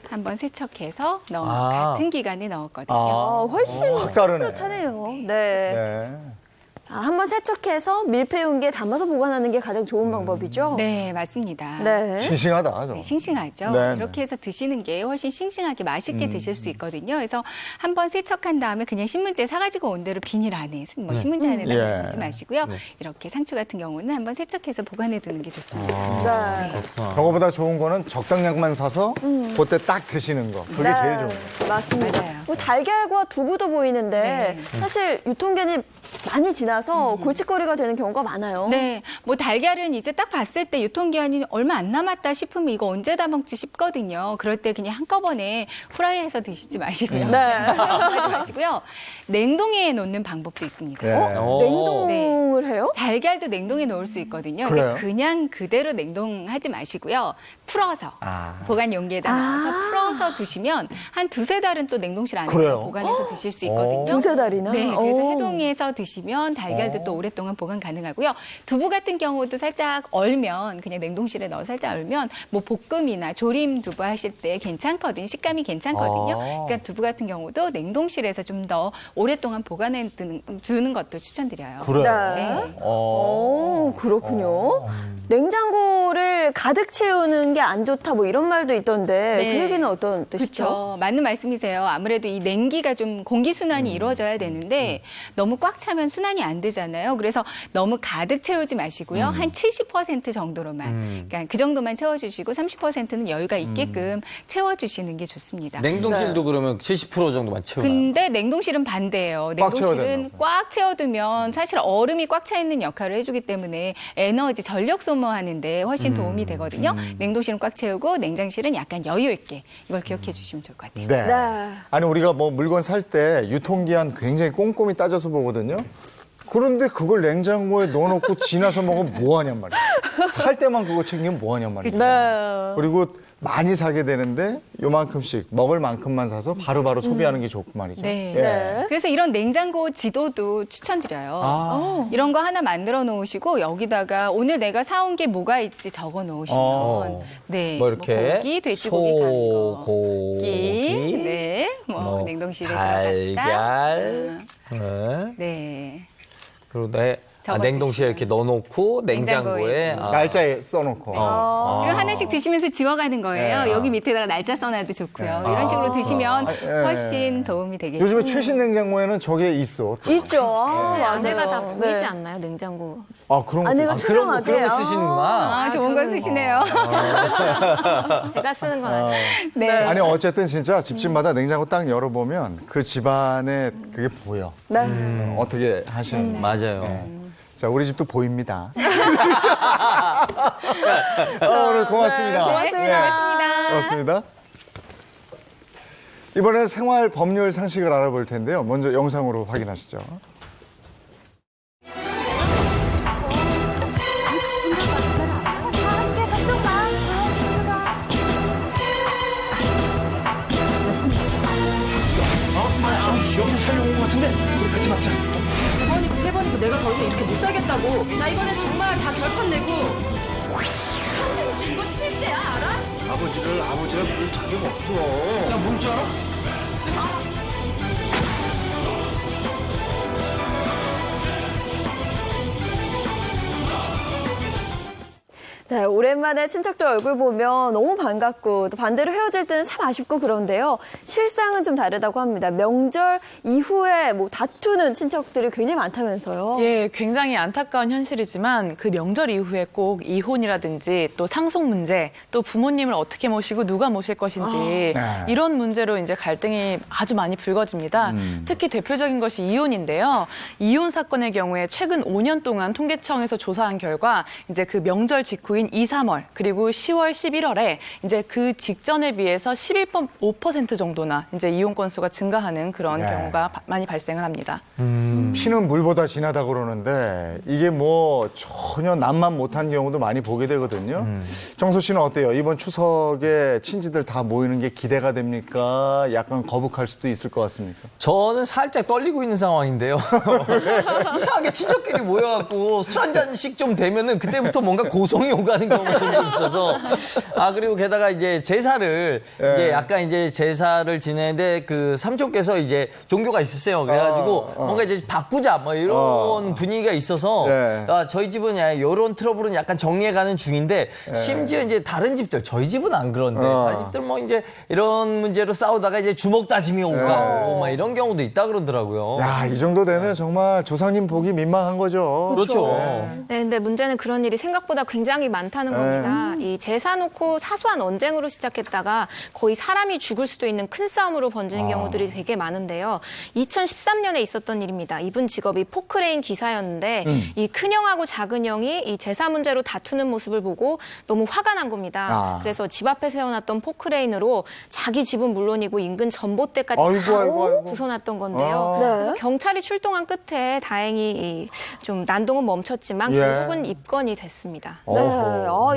S4: 한번 세척해서 넣은
S3: 아.
S4: 같은 기간에 넣었거든요.
S2: 훨씬
S1: 확 다르네.
S2: 뿌듯하네요. 네.
S1: 네.
S2: 한번 세척해서 밀폐용기에 담아서 보관하는 게 가장 좋은 방법이죠?
S4: 네, 맞습니다.
S2: 네.
S1: 싱싱하다.
S4: 네, 싱싱하죠.
S1: 네,
S4: 이렇게 해서 드시는 게 훨씬 싱싱하게 맛있게 드실 수 있거든요. 그래서 한번 세척한 다음에 그냥 신문지에 사가지고 온 대로 비닐 안에, 뭐 신문지 안에다가
S1: 예.
S4: 두지 마시고요. 이렇게 상추 같은 경우는 한번 세척해서 보관해 두는 게 좋습니다.
S2: 네.
S1: 저거보다 좋은 거는 적당량만 사서 그때 딱 드시는 거. 그게 제일 좋은 거.
S2: 맞습니다.
S4: 맞아요.
S2: 뭐 달걀과 두부도 보이는데
S4: 네.
S2: 사실 유통기한이 많이 지나서 골칫거리가 되는 경우가 많아요.
S4: 네, 뭐 달걀은 이제 딱 봤을 때 유통기한이 얼마 안 남았다 싶으면 이거 언제 다 먹지 싶거든요. 그럴 때 그냥 한꺼번에 후라이해서 드시지 마시고요.
S2: 네.
S4: 하지 마시고요. 냉동에 놓는 방법도 있습니다.
S1: 네.
S2: 냉동을 해요?
S4: 달걀도 냉동에 넣을 수 있거든요.
S1: 그래요?
S4: 근데 그냥 그대로 냉동하지 마시고요. 풀어서 보관 용기에다 넣어서 풀어서 두시면 한 두세 달은 또 냉동실 안에서
S1: 그래요?
S4: 보관해서 드실 수 있거든요.
S2: 두세 달이나?
S4: 네, 그래서
S2: 오.
S4: 해동해서 드시면 달걀도 또 오랫동안 보관 가능하고요. 두부 같은 경우도 살짝 얼면 그냥 냉동실에 넣어 살짝 얼면 뭐 볶음이나 조림 두부 하실 때 괜찮거든요. 식감이 괜찮거든요. 그러니까 두부 같은 경우도 냉동실에서 좀 더 오랫동안 보관해 두는 것도 추천드려요.
S1: 그래요?
S4: 네.
S2: 오, 그렇군요. 냉장고를 가득 채우는 게 안 좋다 뭐 이런 말도 있던데
S4: 네.
S2: 그 얘기는 어떤 뜻이죠?
S4: 그렇죠. 맞는 말씀이세요. 아무래도 이 냉기가 좀 공기 순환이 이루어져야 되는데 너무 꽉 차면 순환이 안 되잖아요. 그래서 너무 가득 채우지 마시고요. 한 70% 정도로만. 그러니까 그 정도만 채워주시고 30%는 여유가 있게끔 채워주시는 게 좋습니다.
S3: 냉동실도 그러면 70% 정도만 채우나요?
S4: 근데 냉동실은 반대예요.
S1: 꽉 채워야
S4: 냉동실은
S1: 된다고.
S4: 꽉 채워두면 사실 얼음이 꽉 차 있는 역할을 해주기 때문에 에너지, 전력 소모하는데 훨씬 도움이 되거든요. 냉동실은 꽉 채우고 냉장실은 약간 여유 있게 이걸 기억해 주시면 좋을 것 같아요.
S1: 네.
S2: 네.
S1: 아니, 우리가 뭐 물건 살 때 유통기한 굉장히 꼼꼼히 따져서 보거든요. 그런데 그걸 냉장고에 넣어놓고 지나서 먹으면 뭐 하냔 말이에요. 살 때만 그거 챙기면 뭐하냔 말이죠.
S2: 네.
S1: 그리고 많이 사게 되는데 요만큼씩 먹을 만큼만 사서 바로바로 소비하는 게 좋고 말이죠.
S4: 네.
S1: 예.
S2: 네.
S4: 그래서 이런 냉장고 지도도 추천드려요.
S1: 아.
S4: 이런 거 하나 만들어 놓으시고 여기다가 오늘 내가 사온 게 뭐가 있지 적어 놓으시면 네.
S3: 뭐 이렇게
S4: 고기, 돼지고기 간 거.
S3: 소고기,
S4: 네. 뭐 냉동실에 들어갔다.
S3: 달걀, 네.
S4: 네.
S3: 그리고
S4: 적어두시면.
S3: 냉동실에 이렇게 넣어놓고 냉장고에
S4: 냉장고에
S1: 날짜에 써놓고.
S4: 이거 하나씩 드시면서 지워가는 거예요.
S1: 네.
S4: 여기 밑에다가 날짜 써놔도 좋고요. 이런 식으로 드시면 훨씬 도움이 되겠죠.
S1: 요즘에 최신 냉장고에는 저게 있어. 또.
S2: 있죠.
S6: 네,
S2: 맞아요.
S6: 안에가 다 보이지
S2: 네.
S6: 않나요, 냉장고?
S1: 아, 그런 거.
S2: 안에가
S3: 그런 거
S2: 투명하게.
S3: 쓰시는구나.
S4: 아, 좋은 거
S6: 저는
S4: 쓰시네요.
S6: 제가 쓰는 건 아니에요.
S4: 네.
S1: 아니, 어쨌든 진짜 집집마다 냉장고 딱 열어보면 그 집안에 그게 보여.
S2: 네.
S1: 어떻게 하시는지.
S3: 맞아요.
S1: 자, 우리 집도 보입니다. 오늘 고맙습니다.
S2: 고맙습니다.
S1: 고맙습니다. 이번에는 생활 법률 상식을 알아볼 텐데요. 먼저 영상으로 확인하시죠.
S7: 두 번이고 세 번이고 내가 더 이상 이렇게 못 살겠다고. 나 이번엔 정말 다 결판 내고. 이건 실제야, 알아?
S1: 아버지가 그럴 자격 없어.
S7: 야, 뭔 줄 알아?
S2: 네, 오랜만에 친척들 얼굴 보면 너무 반갑고 또 반대로 헤어질 때는 참 아쉽고 그런데요. 실상은 좀 다르다고 합니다. 명절 이후에 뭐 다투는 친척들이 굉장히 많다면서요.
S8: 예, 굉장히 안타까운 현실이지만 그 명절 이후에 꼭 이혼이라든지 또 상속 문제, 또 부모님을 어떻게 모시고 누가 모실 것인지
S1: 네.
S8: 이런 문제로 이제 갈등이 아주 많이 불거집니다. 특히 대표적인 것이 이혼인데요. 이혼 사건의 경우에 최근 5년 동안 통계청에서 조사한 결과 이제 그 명절 직후인 2, 3월 그리고 10월, 11월에 이제 그 직전에 비해서 11.5% 정도나 이제 이혼 건수가 증가하는 그런
S1: 네.
S8: 경우가 많이 발생을 합니다.
S1: 피는 물보다 진하다 그러는데 이게 뭐 전혀 남만 못한 경우도 많이 보게 되거든요. 정소 씨는 어때요? 이번 추석에 친지들 다 모이는 게 기대가 됩니까? 약간 거북할 수도 있을 것 같습니까?
S3: 저는 살짝 떨리고 있는 상황인데요. 이상하게 친척끼리 모여갖고 술 한 잔씩 좀 되면은 그때부터 뭔가 고성이 오가는 경우가 좀 있어서. 아, 그리고 게다가 이제 제사를 이제 약간 이제 제사를 지내는데 그 삼촌께서 이제 종교가 있으세요. 그래가지고 뭔가 이제 바꾸자 뭐 이런 분위기가 있어서
S1: 네.
S3: 아, 저희 집은 이런 트러블은 약간 정리해가는 중인데 심지어 이제 다른 집들 저희 집은 안 그런데 다른 집들 뭐 이제 이런 문제로 싸우다가 이제 주먹 다짐이 오가고 막 이런 경우도 있다 그러더라고요.
S1: 야, 이 정도 되면 정말 조상님 보기 민망한 거죠.
S3: 그렇죠.
S6: 네, 근데 문제는 그런 일이 생각보다 굉장히 많다는 겁니다. 이 제사 놓고 사소한 언쟁으로 시작했다가 거의 사람이 죽을 수도 있는 큰 싸움으로 번지는 경우들이 되게 많은데요. 2013년에 있었던 일입니다. 이분 직업이 포크레인 기사였는데 이 큰형하고 작은형이 이 제사 문제로 다투는 모습을 보고 너무 화가 난 겁니다. 그래서 집 앞에 세워놨던 포크레인으로 자기 집은 물론이고 인근 전봇대까지
S1: 아이고.
S6: 부숴놨던 건데요.
S2: 네.
S6: 그래서 경찰이 출동한 끝에 다행히 좀 난동은 멈췄지만
S1: 예.
S6: 결국은 입건이 됐습니다.
S2: 네,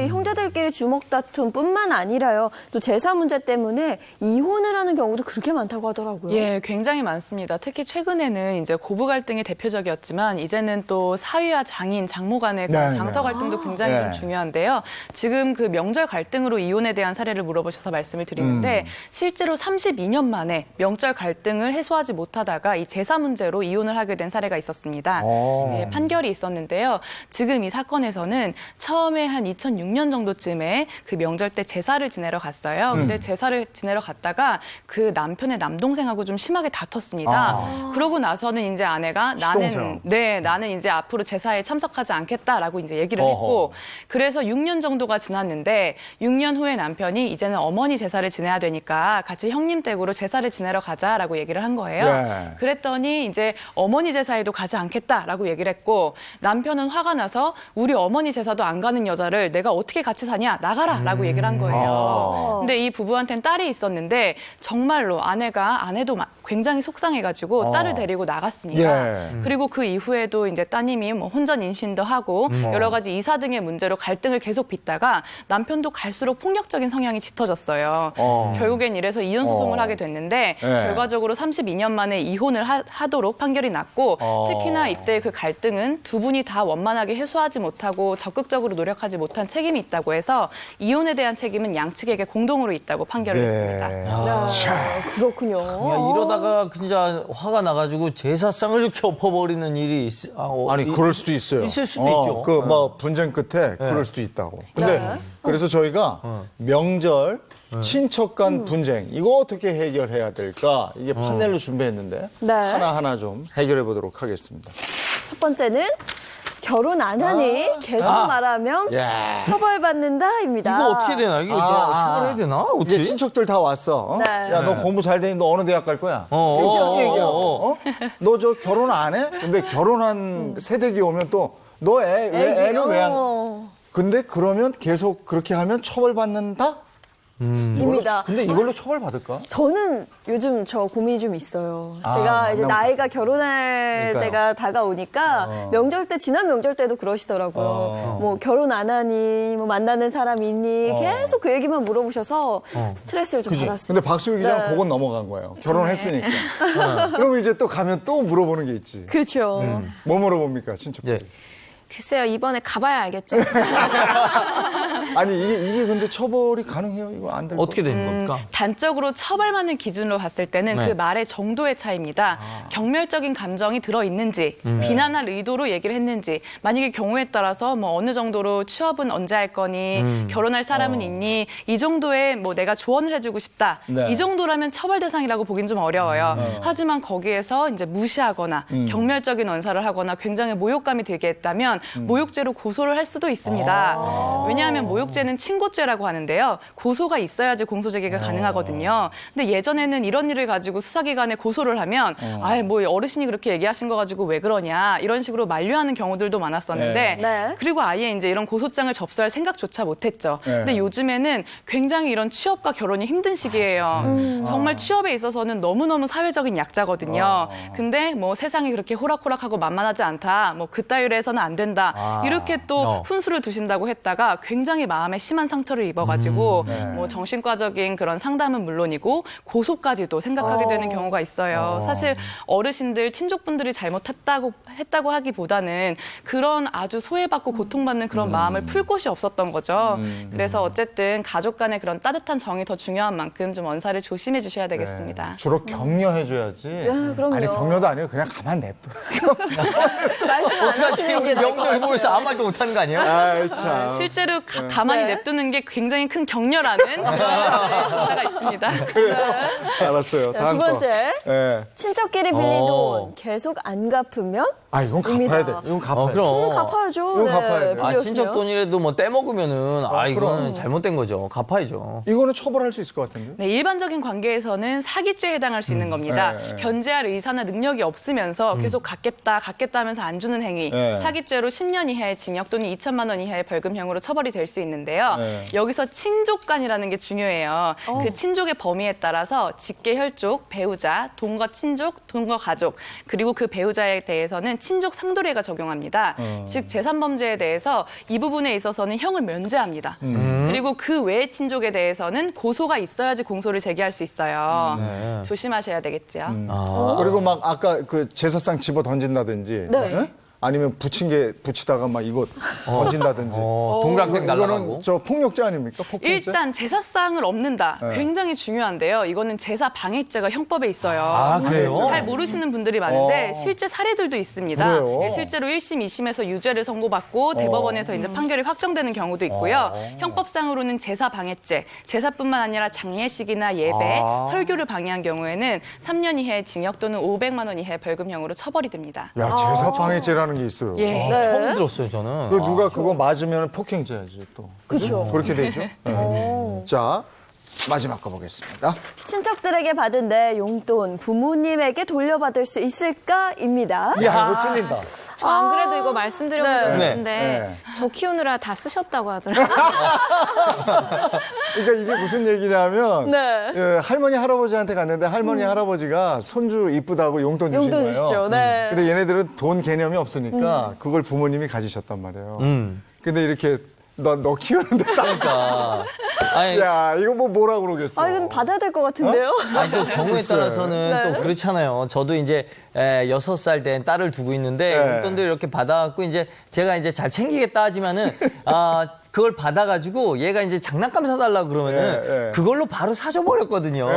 S2: 이 형제들끼리 주먹 다툼뿐만 아니라요. 또 제사 문제 때문에 이혼을 하는 경우도 그렇게 많다고 하더라고요.
S8: 예, 굉장히 많습니다. 특히 최근에는 이제 고부 갈등이 대표적이었지만 이제는 또 사위와 장인, 장모 간의 그
S1: 네,
S8: 장서
S1: 네.
S8: 갈등도 굉장히
S1: 네.
S8: 좀 중요한데요. 지금 그 명절 갈등으로 이혼에 대한 사례를 물어보셔서 말씀을 드리는데 실제로 32년 만에 명절 갈등을 해소하지 못하다가 이 제사 문제로 이혼을 하게 된 사례가 있었습니다. 예, 판결이 있었는데요. 지금 이 사건에서는 처음에 한 2006년 정도쯤에 그 명절 때 제사를 지내러 갔어요. 근데 제사를 지내러 갔다가 그 남편의 남동생하고 좀 심하게 다퉜습니다. 그러고 나서는 이제 아내가
S1: 시동생.
S8: 나는 이제 앞으로 제사에 참석하지 않겠다라고 이제 얘기를 했고 그래서 6년 정도가 지났는데 6년 후에 남편이 이제는 어머니 제사를 지내야 되니까 같이 형님 댁으로 제사를 지내러 가자라고 얘기를 한 거예요.
S1: 네.
S8: 그랬더니 이제 어머니 제사에도 가지 않겠다라고 얘기를 했고 남편은 화가 나서 우리 어머니 제사도 안 가는 여자를 여자를 내가 어떻게 같이 사냐 나가라 라고 얘기를 한 거예요. 근데 이 부부한테는 딸이 있었는데 정말로 아내도 굉장히 속상해가지고 딸을 데리고 나갔습니다.
S1: 예.
S8: 그리고 그 이후에도 이제 따님이 뭐 혼전 임신도 하고 여러 가지 이사 등의 문제로 갈등을 계속 빚다가 남편도 갈수록 폭력적인 성향이 짙어졌어요. 결국엔 이래서 이혼 소송을 하게 됐는데 결과적으로 32년 만에 이혼을 하도록 판결이 났고 특히나 이때 그 갈등은 두 분이 다 원만하게 해소하지 못하고 적극적으로 노력하지 못한 책임이 있다고 해서 이혼에 대한 책임은 양측에게 공동으로 있다고 판결을 했습니다.
S2: 그렇군요.
S3: 야, 이러다가 진짜 화가 나가지고 제사상을 이렇게 엎어버리는 일이
S1: 아니 그럴 수도 있어요.
S3: 있을 수도 있죠.
S1: 그 뭐 분쟁 끝에 그럴 수도 있다고. 근데 그래서 저희가 명절 친척 간 분쟁 이거 어떻게 해결해야 될까 이게 판넬로 준비했는데
S2: 네.
S1: 하나하나 좀 해결해 보도록 하겠습니다.
S2: 첫 번째는 결혼 안 하니 계속 말하면
S1: 야.
S2: 처벌받는다입니다.
S3: 이거 어떻게 되나? 이거 처벌해야 되나? 어떻게?
S1: 이제 친척들 다 왔어.
S2: 네.
S1: 야, 너 공부 잘 되니 너 어느 대학 갈 거야? 이렇게 얘기하고. 너 저 결혼 안 해? 근데 결혼한 세대기 오면 또 너 애는 왜 안? 근데 그러면 계속 그렇게 하면 처벌받는다?
S2: 입니다.
S1: 근데 이걸로 처벌받을까?
S2: 저는 요즘 저 고민이 좀 있어요. 제가 이제 나이가 결혼할
S1: 그러니까요.
S2: 때가 다가오니까 명절 때, 지난 명절 때도 그러시더라고요. 뭐 결혼 안 하니, 뭐 만나는 사람 있니, 계속 그 얘기만 물어보셔서 스트레스를 좀 받았습니다.
S1: 근데 박수일 기자는
S2: 네.
S1: 그건 넘어간 거예요. 결혼했으니까. 그럼 이제 또 가면 또 물어보는 게 있지.
S2: 그렇죠.
S1: 뭐 물어봅니까, 친척들?
S3: 이제
S6: 글쎄요, 이번에 가봐야 알겠죠.
S1: 아니, 이게 근데 처벌이 가능해요? 이거 안 될 거.
S3: 어떻게 되는 겁니까?
S8: 단적으로 처벌받는 기준으로 봤을 때는
S3: 네.
S8: 그 말의 정도의 차이입니다. 경멸적인 감정이 들어있는지, 비난할 의도로 얘기를 했는지, 만약에 경우에 따라서 뭐 어느 정도로 취업은 언제 할 거니, 결혼할 사람은 있니, 이 정도의 뭐 내가 조언을 해주고 싶다.
S1: 네.
S8: 이 정도라면 처벌 대상이라고 보긴 좀 어려워요. 하지만 거기에서 이제 무시하거나 경멸적인 언사를 하거나 굉장히 모욕감이 되게 했다면 모욕죄로 고소를 할 수도 있습니다. 왜냐하면 모욕죄는 친고죄라고 하는데요. 고소가 있어야지 공소제기가 가능하거든요. 근데 예전에는 이런 일을 가지고 수사기관에 고소를 하면 아이 뭐 어르신이 그렇게 얘기하신 거 가지고 왜 그러냐 이런 식으로 만류하는 경우들도 많았었는데
S2: 네.
S8: 그리고 아예 이제 이런 고소장을 접수할 생각조차 못했죠. 근데 요즘에는 굉장히 이런 취업과 결혼이 힘든 시기예요. 정말 취업에 있어서는 너무너무 사회적인 약자거든요. 근데 뭐 세상이 그렇게 호락호락하고 만만하지 않다. 뭐 그따위로 해서는 안 된다. 이렇게 또 훈수를 두신다고 했다가 굉장히 마음에 심한 상처를 입어가지고 뭐 정신과적인 그런 상담은 물론이고 고소까지도 생각하게 되는 경우가 있어요. 사실 어르신들, 친족분들이 잘못했다고 하기보다는 그런 아주 소외받고 고통받는 그런 마음을 풀 곳이 없었던 거죠. 그래서 어쨌든 가족 간의 그런 따뜻한 정이 더 중요한 만큼 좀 언사를 조심해 주셔야 되겠습니다.
S1: 주로 격려해줘야지.
S2: 그럼요.
S1: 아니, 격려도 아니고 그냥 가만 냅둬.
S2: 말씀 안
S3: 어떻게
S2: 하시는
S3: 우리
S2: 게 나을 것
S3: 명절 보면서 아무 말도 못하는 거 아니에요?
S1: 아이, 참.
S8: 실제로 가만히
S2: 네.
S8: 냅두는 게 굉장히 큰 격려라는 그런 조사가 있습니다.
S1: 알았어요.
S2: 자,
S1: 다음
S2: 두 번째.
S1: 거. 예.
S2: 친척끼리 빌린 돈 계속 안 갚으면
S1: 아, 이건 갚아야 돼. 이건 갚아야 돼.
S3: 그럼.
S2: 돈은 갚아야죠.
S1: 이건 갚아야 돼요.
S3: 아,
S2: 빌렸으면.
S3: 친척 돈이라도 뭐 떼먹으면은 이거는
S1: 그럼.
S3: 잘못된 거죠. 갚아야죠.
S1: 이거는 처벌할 수 있을 것 같은데.
S8: 네, 일반적인 관계에서는 사기죄에 해당할 수 있는 겁니다.
S1: 네.
S8: 변제할 의사나 능력이 없으면서 계속 갚겠다 하면서 안 주는 행위.
S1: 네.
S8: 사기죄로 10년 이하의 징역 또는 2천만 원 이하의 벌금형으로 처벌이 될 수 있는데요.
S1: 네.
S8: 여기서 친족간이라는 게 중요해요. 그 친족의 범위에 따라서 직계 혈족, 배우자, 동거 친족, 동거 가족, 그리고 그 배우자에 대해서는 친족 상도례가 적용합니다. 즉 재산범죄에 대해서 이 부분에 있어서는 형을 면제합니다. 그리고 그 외의 친족에 대해서는 고소가 있어야지 공소를 제기할 수 있어요. 조심하셔야 되겠죠.
S1: 그리고 막 아까 그 제사상 집어 던진다든지.
S2: 네.
S1: 예? 아니면 붙이다가 막 이거 던진다든지.
S3: 동그랑땡 날라가고.
S1: 이거는 저 폭력죄 아닙니까? 폭행죄?
S8: 일단 제사상을 엎는다.
S1: 네.
S8: 굉장히 중요한데요. 이거는 제사 방해죄가 형법에 있어요.
S3: 아, 그래요?
S8: 잘 모르시는 분들이 많은데 실제 사례들도 있습니다.
S1: 그래요?
S8: 예, 실제로 1심, 2심에서 유죄를 선고받고 대법원에서 이제 판결이 확정되는 경우도 있고요. 형법상으로는 제사 방해죄, 제사뿐만 아니라 장례식이나 예배, 설교를 방해한 경우에는 3년 이하의 징역 또는 500만 원 이하의 벌금형으로 처벌이 됩니다.
S1: 야, 제사방해죄라는 게 있어요.
S8: 예.
S2: 네.
S3: 처음 들었어요, 저는.
S1: 그 누가 그거 맞으면 폭행죄야지 또.
S2: 그렇죠.
S1: 그렇게 되죠. 네. 자, 마지막 거 보겠습니다.
S2: 친척들에게 받은 내 용돈 부모님에게 돌려받을 수 있을까입니다.
S1: 야, 이거 찔린다.
S6: 저 안 그래도 이거 말씀드려본
S2: 네.
S6: 적이
S3: 네.
S6: 있는데
S1: 네.
S6: 저 키우느라 다 쓰셨다고 하더라고요.
S1: 그러니까 이게 무슨 얘기냐면
S2: 네.
S1: 예, 할머니 할아버지한테 갔는데 할머니 할아버지가 손주 이쁘다고 용돈 주신
S2: 용돈
S1: 거예요.
S2: 주시죠. 네.
S1: 근데 얘네들은 돈 개념이 없으니까 그걸 부모님이 가지셨단 말이에요. 근데 이렇게 너 키우는데 딱
S3: 그러니까. 아니,
S1: 야, 이거 뭐라 그러겠어.
S2: 아, 이건 받아야 될 것 같은데요?
S3: 아니, 또 경우에
S1: 글쎄.
S3: 따라서는
S2: 네.
S3: 또 그렇잖아요. 저도 이제 6살 된 딸을 두고 있는데
S1: 네.
S3: 용돈들 이렇게 받아갖고 이제 제가 이제 잘 챙기겠다 하지만은 그걸 받아가지고 얘가 이제 장난감 사달라 그러면은
S1: 네, 네.
S3: 그걸로 바로 사줘버렸거든요.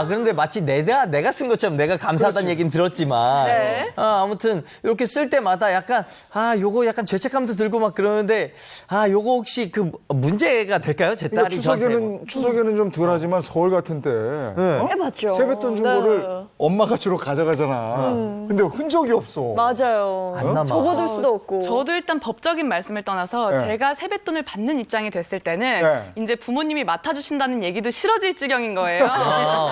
S3: 그런데 마치 내가 쓴 것처럼 내가 감사하다는 얘기는 들었지만
S2: 네.
S3: 아무튼 이렇게 쓸 때마다 약간 요거 약간 죄책감도 들고 막 그러는데 요거 혹시 그 문제가 될까요? 제
S1: 그러니까
S3: 딸이 저한테.
S1: 추석에는 좀 덜하지만 서울 같은데 어?
S2: 해봤죠.
S1: 세뱃돈 준
S2: 네.
S1: 거를 엄마가 주로 가져가잖아. 근데 흔적이 없어.
S2: 맞아요.
S3: 안 남아.
S2: 접어둘 수도 없고.
S8: 저도 일단 법적인 말씀을 떠나서
S1: 네.
S8: 제가 세뱃돈을 받는 입장이 됐을 때는
S1: 네.
S8: 이제 부모님이 맡아주신다는 얘기도 싫어질 지경인 거예요.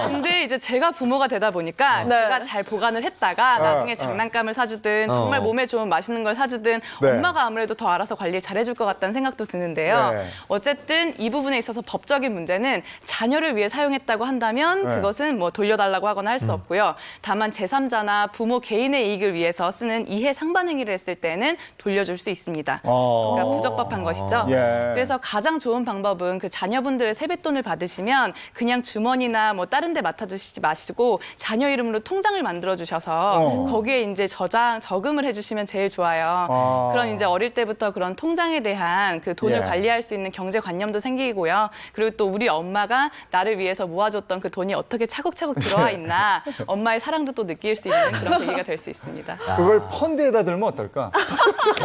S8: 근데 이제 제가 부모가 되다 보니까
S2: 네.
S8: 제가 잘 보관을 했다가 나중에
S1: 네.
S8: 장난감을 사주든 정말 몸에 좋은 맛있는 걸 사주든
S1: 네.
S8: 엄마가 아무래도 더 알아서 관리를 잘해줄 것 같다는 생각도 드는데요.
S1: 네.
S8: 어쨌든 이 부분에 있어서 법적인 문제는 자녀를 위해 사용했다고 한다면
S1: 네.
S8: 그것은 뭐 돌려달라고 하거나 할 수 없고요. 다만 제3자나 부모 개인의 이익을 위해서 쓰는 이해 상반행위를 했을 때는 돌려줄 수 있습니다. 그러니까 부적법한 것이죠.
S1: 예.
S8: 그래서 가장 좋은 방법은 그 자녀분들의 세뱃돈을 받으시면 그냥 주머니나 뭐 다른 데 맡아주시지 마시고 자녀 이름으로 통장을 만들어 주셔서 거기에 이제 저금을 해주시면 제일 좋아요. 그럼 이제 어릴 때부터 그런 통장에 대한 그 돈을
S1: 예.
S8: 관리할 수 있는 경제관념도 생기고요. 그리고 또 우리 엄마가 나를 위해서 모아줬던 그 돈이 어떻게 차곡차곡 들어와 있나 엄마의 사랑도 또 느낄 수 있는 그런 계기가 될 수 있습니다.
S1: 그걸 펀드에다 들면 어떨까?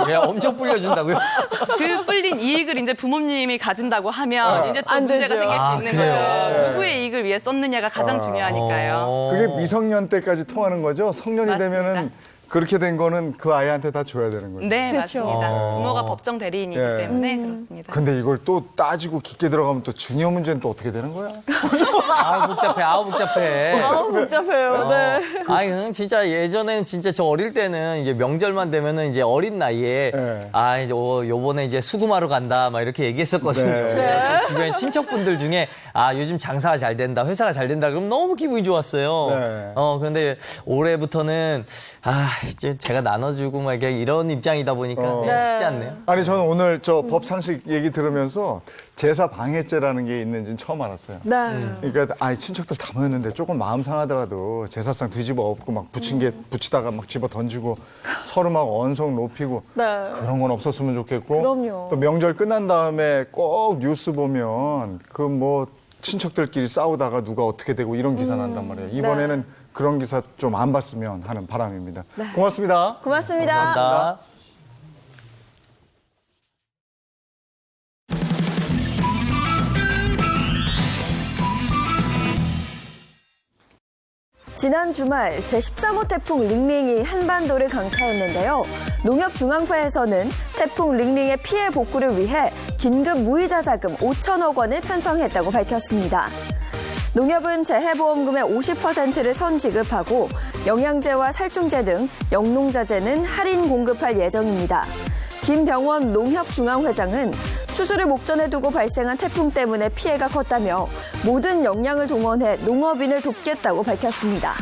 S3: 그냥 엄청 불려준다고요?
S8: 그 불린 이익을 이제 부모님이 가진다고 하면 이제 또
S2: 안
S8: 문제가
S2: 되죠.
S8: 생길 수 있는
S3: 그래요?
S8: 거죠. 누구의 이익을 위해 썼느냐가 가장 중요하니까요.
S1: 그게 미성년 때까지 통하는 거죠? 성년이
S8: 맞습니다.
S1: 되면은 그렇게 된 거는 그 아이한테 다 줘야 되는 거죠.
S8: 네, 맞습니다.
S3: 어.
S8: 부모가 법정 대리인이기
S1: 예.
S8: 때문에 그렇습니다.
S1: 근데 이걸 또 따지고 깊게 들어가면 또 증여 문제는 또 어떻게 되는 거야?
S3: 복잡해.
S2: 복잡해요. 네.
S3: 아니, 그냥 진짜 예전에는 진짜 저 어릴 때는 이제 명절만 되면은 이제 어린 나이에
S1: 네.
S3: 이제 요번에 이제 수금하러 간다 막 이렇게 얘기했었거든요.
S1: 네.
S3: 그래서 주변 친척분들 중에 요즘 장사가 잘 된다, 회사가 잘 된다 그러면 너무 기분이 좋았어요.
S1: 네.
S3: 그런데 올해부터는 이제 제가 나눠주고 막 이런 입장이다 보니까 쉽지 않네요.
S1: 아니 저는 오늘 저 법 상식 얘기 들으면서 제사 방해죄라는 게 있는지는 처음 알았어요.
S2: 네.
S1: 그러니까 친척들 다 모였는데 조금 마음 상하더라도 제사상 뒤집어 엎고 막 붙이다가 막 집어 던지고 서로 막 언성 높이고
S2: 네.
S1: 그런 건 없었으면 좋겠고
S2: 그럼요.
S1: 또 명절 끝난 다음에 꼭 뉴스 보면 그 뭐 친척들끼리 싸우다가 누가 어떻게 되고 이런 기사 난단 말이에요. 이번에는 그런 기사 좀 안 봤으면 하는 바람입니다. 고맙습니다.
S2: 고맙습니다.
S3: 감사합니다.
S2: 지난 주말 제13호 태풍 링링이 한반도를 강타했는데요. 농협중앙회에서는 태풍 링링의 피해 복구를 위해 긴급 무이자 자금 5천억 원을 편성했다고 밝혔습니다. 농협은 재해보험금의 50%를 선지급하고 영양제와 살충제 등 영농자재는 할인 공급할 예정입니다. 김병원 농협중앙회장은 추수를 목전에 두고 발생한 태풍 때문에 피해가 컸다며 모든 역량을 동원해 농업인을 돕겠다고 밝혔습니다.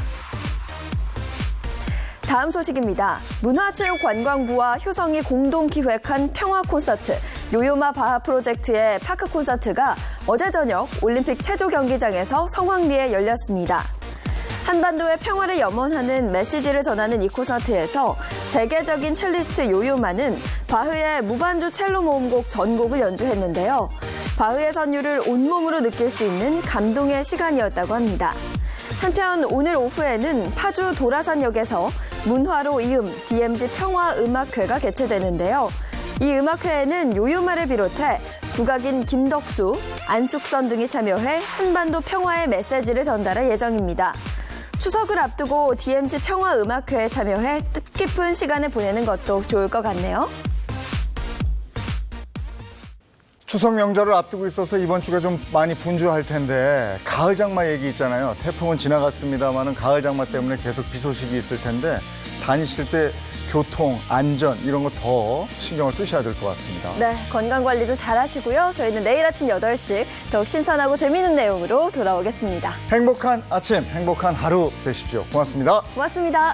S2: 다음 소식입니다. 문화체육관광부와 효성이 공동 기획한 평화 콘서트 요요마 바하 프로젝트의 파크 콘서트가 어제 저녁 올림픽 체조 경기장에서 성황리에 열렸습니다. 한반도의 평화를 염원하는 메시지를 전하는 이 콘서트에서 세계적인 첼리스트 요요마는 바흐의 무반주 첼로 모음곡 전곡을 연주했는데요. 바흐의 선율을 온몸으로 느낄 수 있는 감동의 시간이었다고 합니다. 한편 오늘 오후에는 파주 도라산역에서 문화로 이음 DMZ 평화음악회가 개최되는데요. 이 음악회에는 요요마를 비롯해 국악인 김덕수, 안숙선 등이 참여해 한반도 평화의 메시지를 전달할 예정입니다. 추석을 앞두고 DMZ 평화음악회에 참여해 뜻깊은 시간을 보내는 것도 좋을 것 같네요.
S1: 추석 명절을 앞두고 있어서 이번 주가 좀 많이 분주할 텐데 가을 장마 얘기 있잖아요. 태풍은 지나갔습니다만은 가을 장마 때문에 계속 비 소식이 있을 텐데 다니실 때 교통, 안전 이런 거 더 신경을 쓰셔야 될 것 같습니다.
S2: 네, 건강 관리도 잘 하시고요. 저희는 내일 아침 8시 더욱 신선하고 재미있는 내용으로 돌아오겠습니다.
S1: 행복한 아침, 행복한 하루 되십시오. 고맙습니다.
S2: 고맙습니다.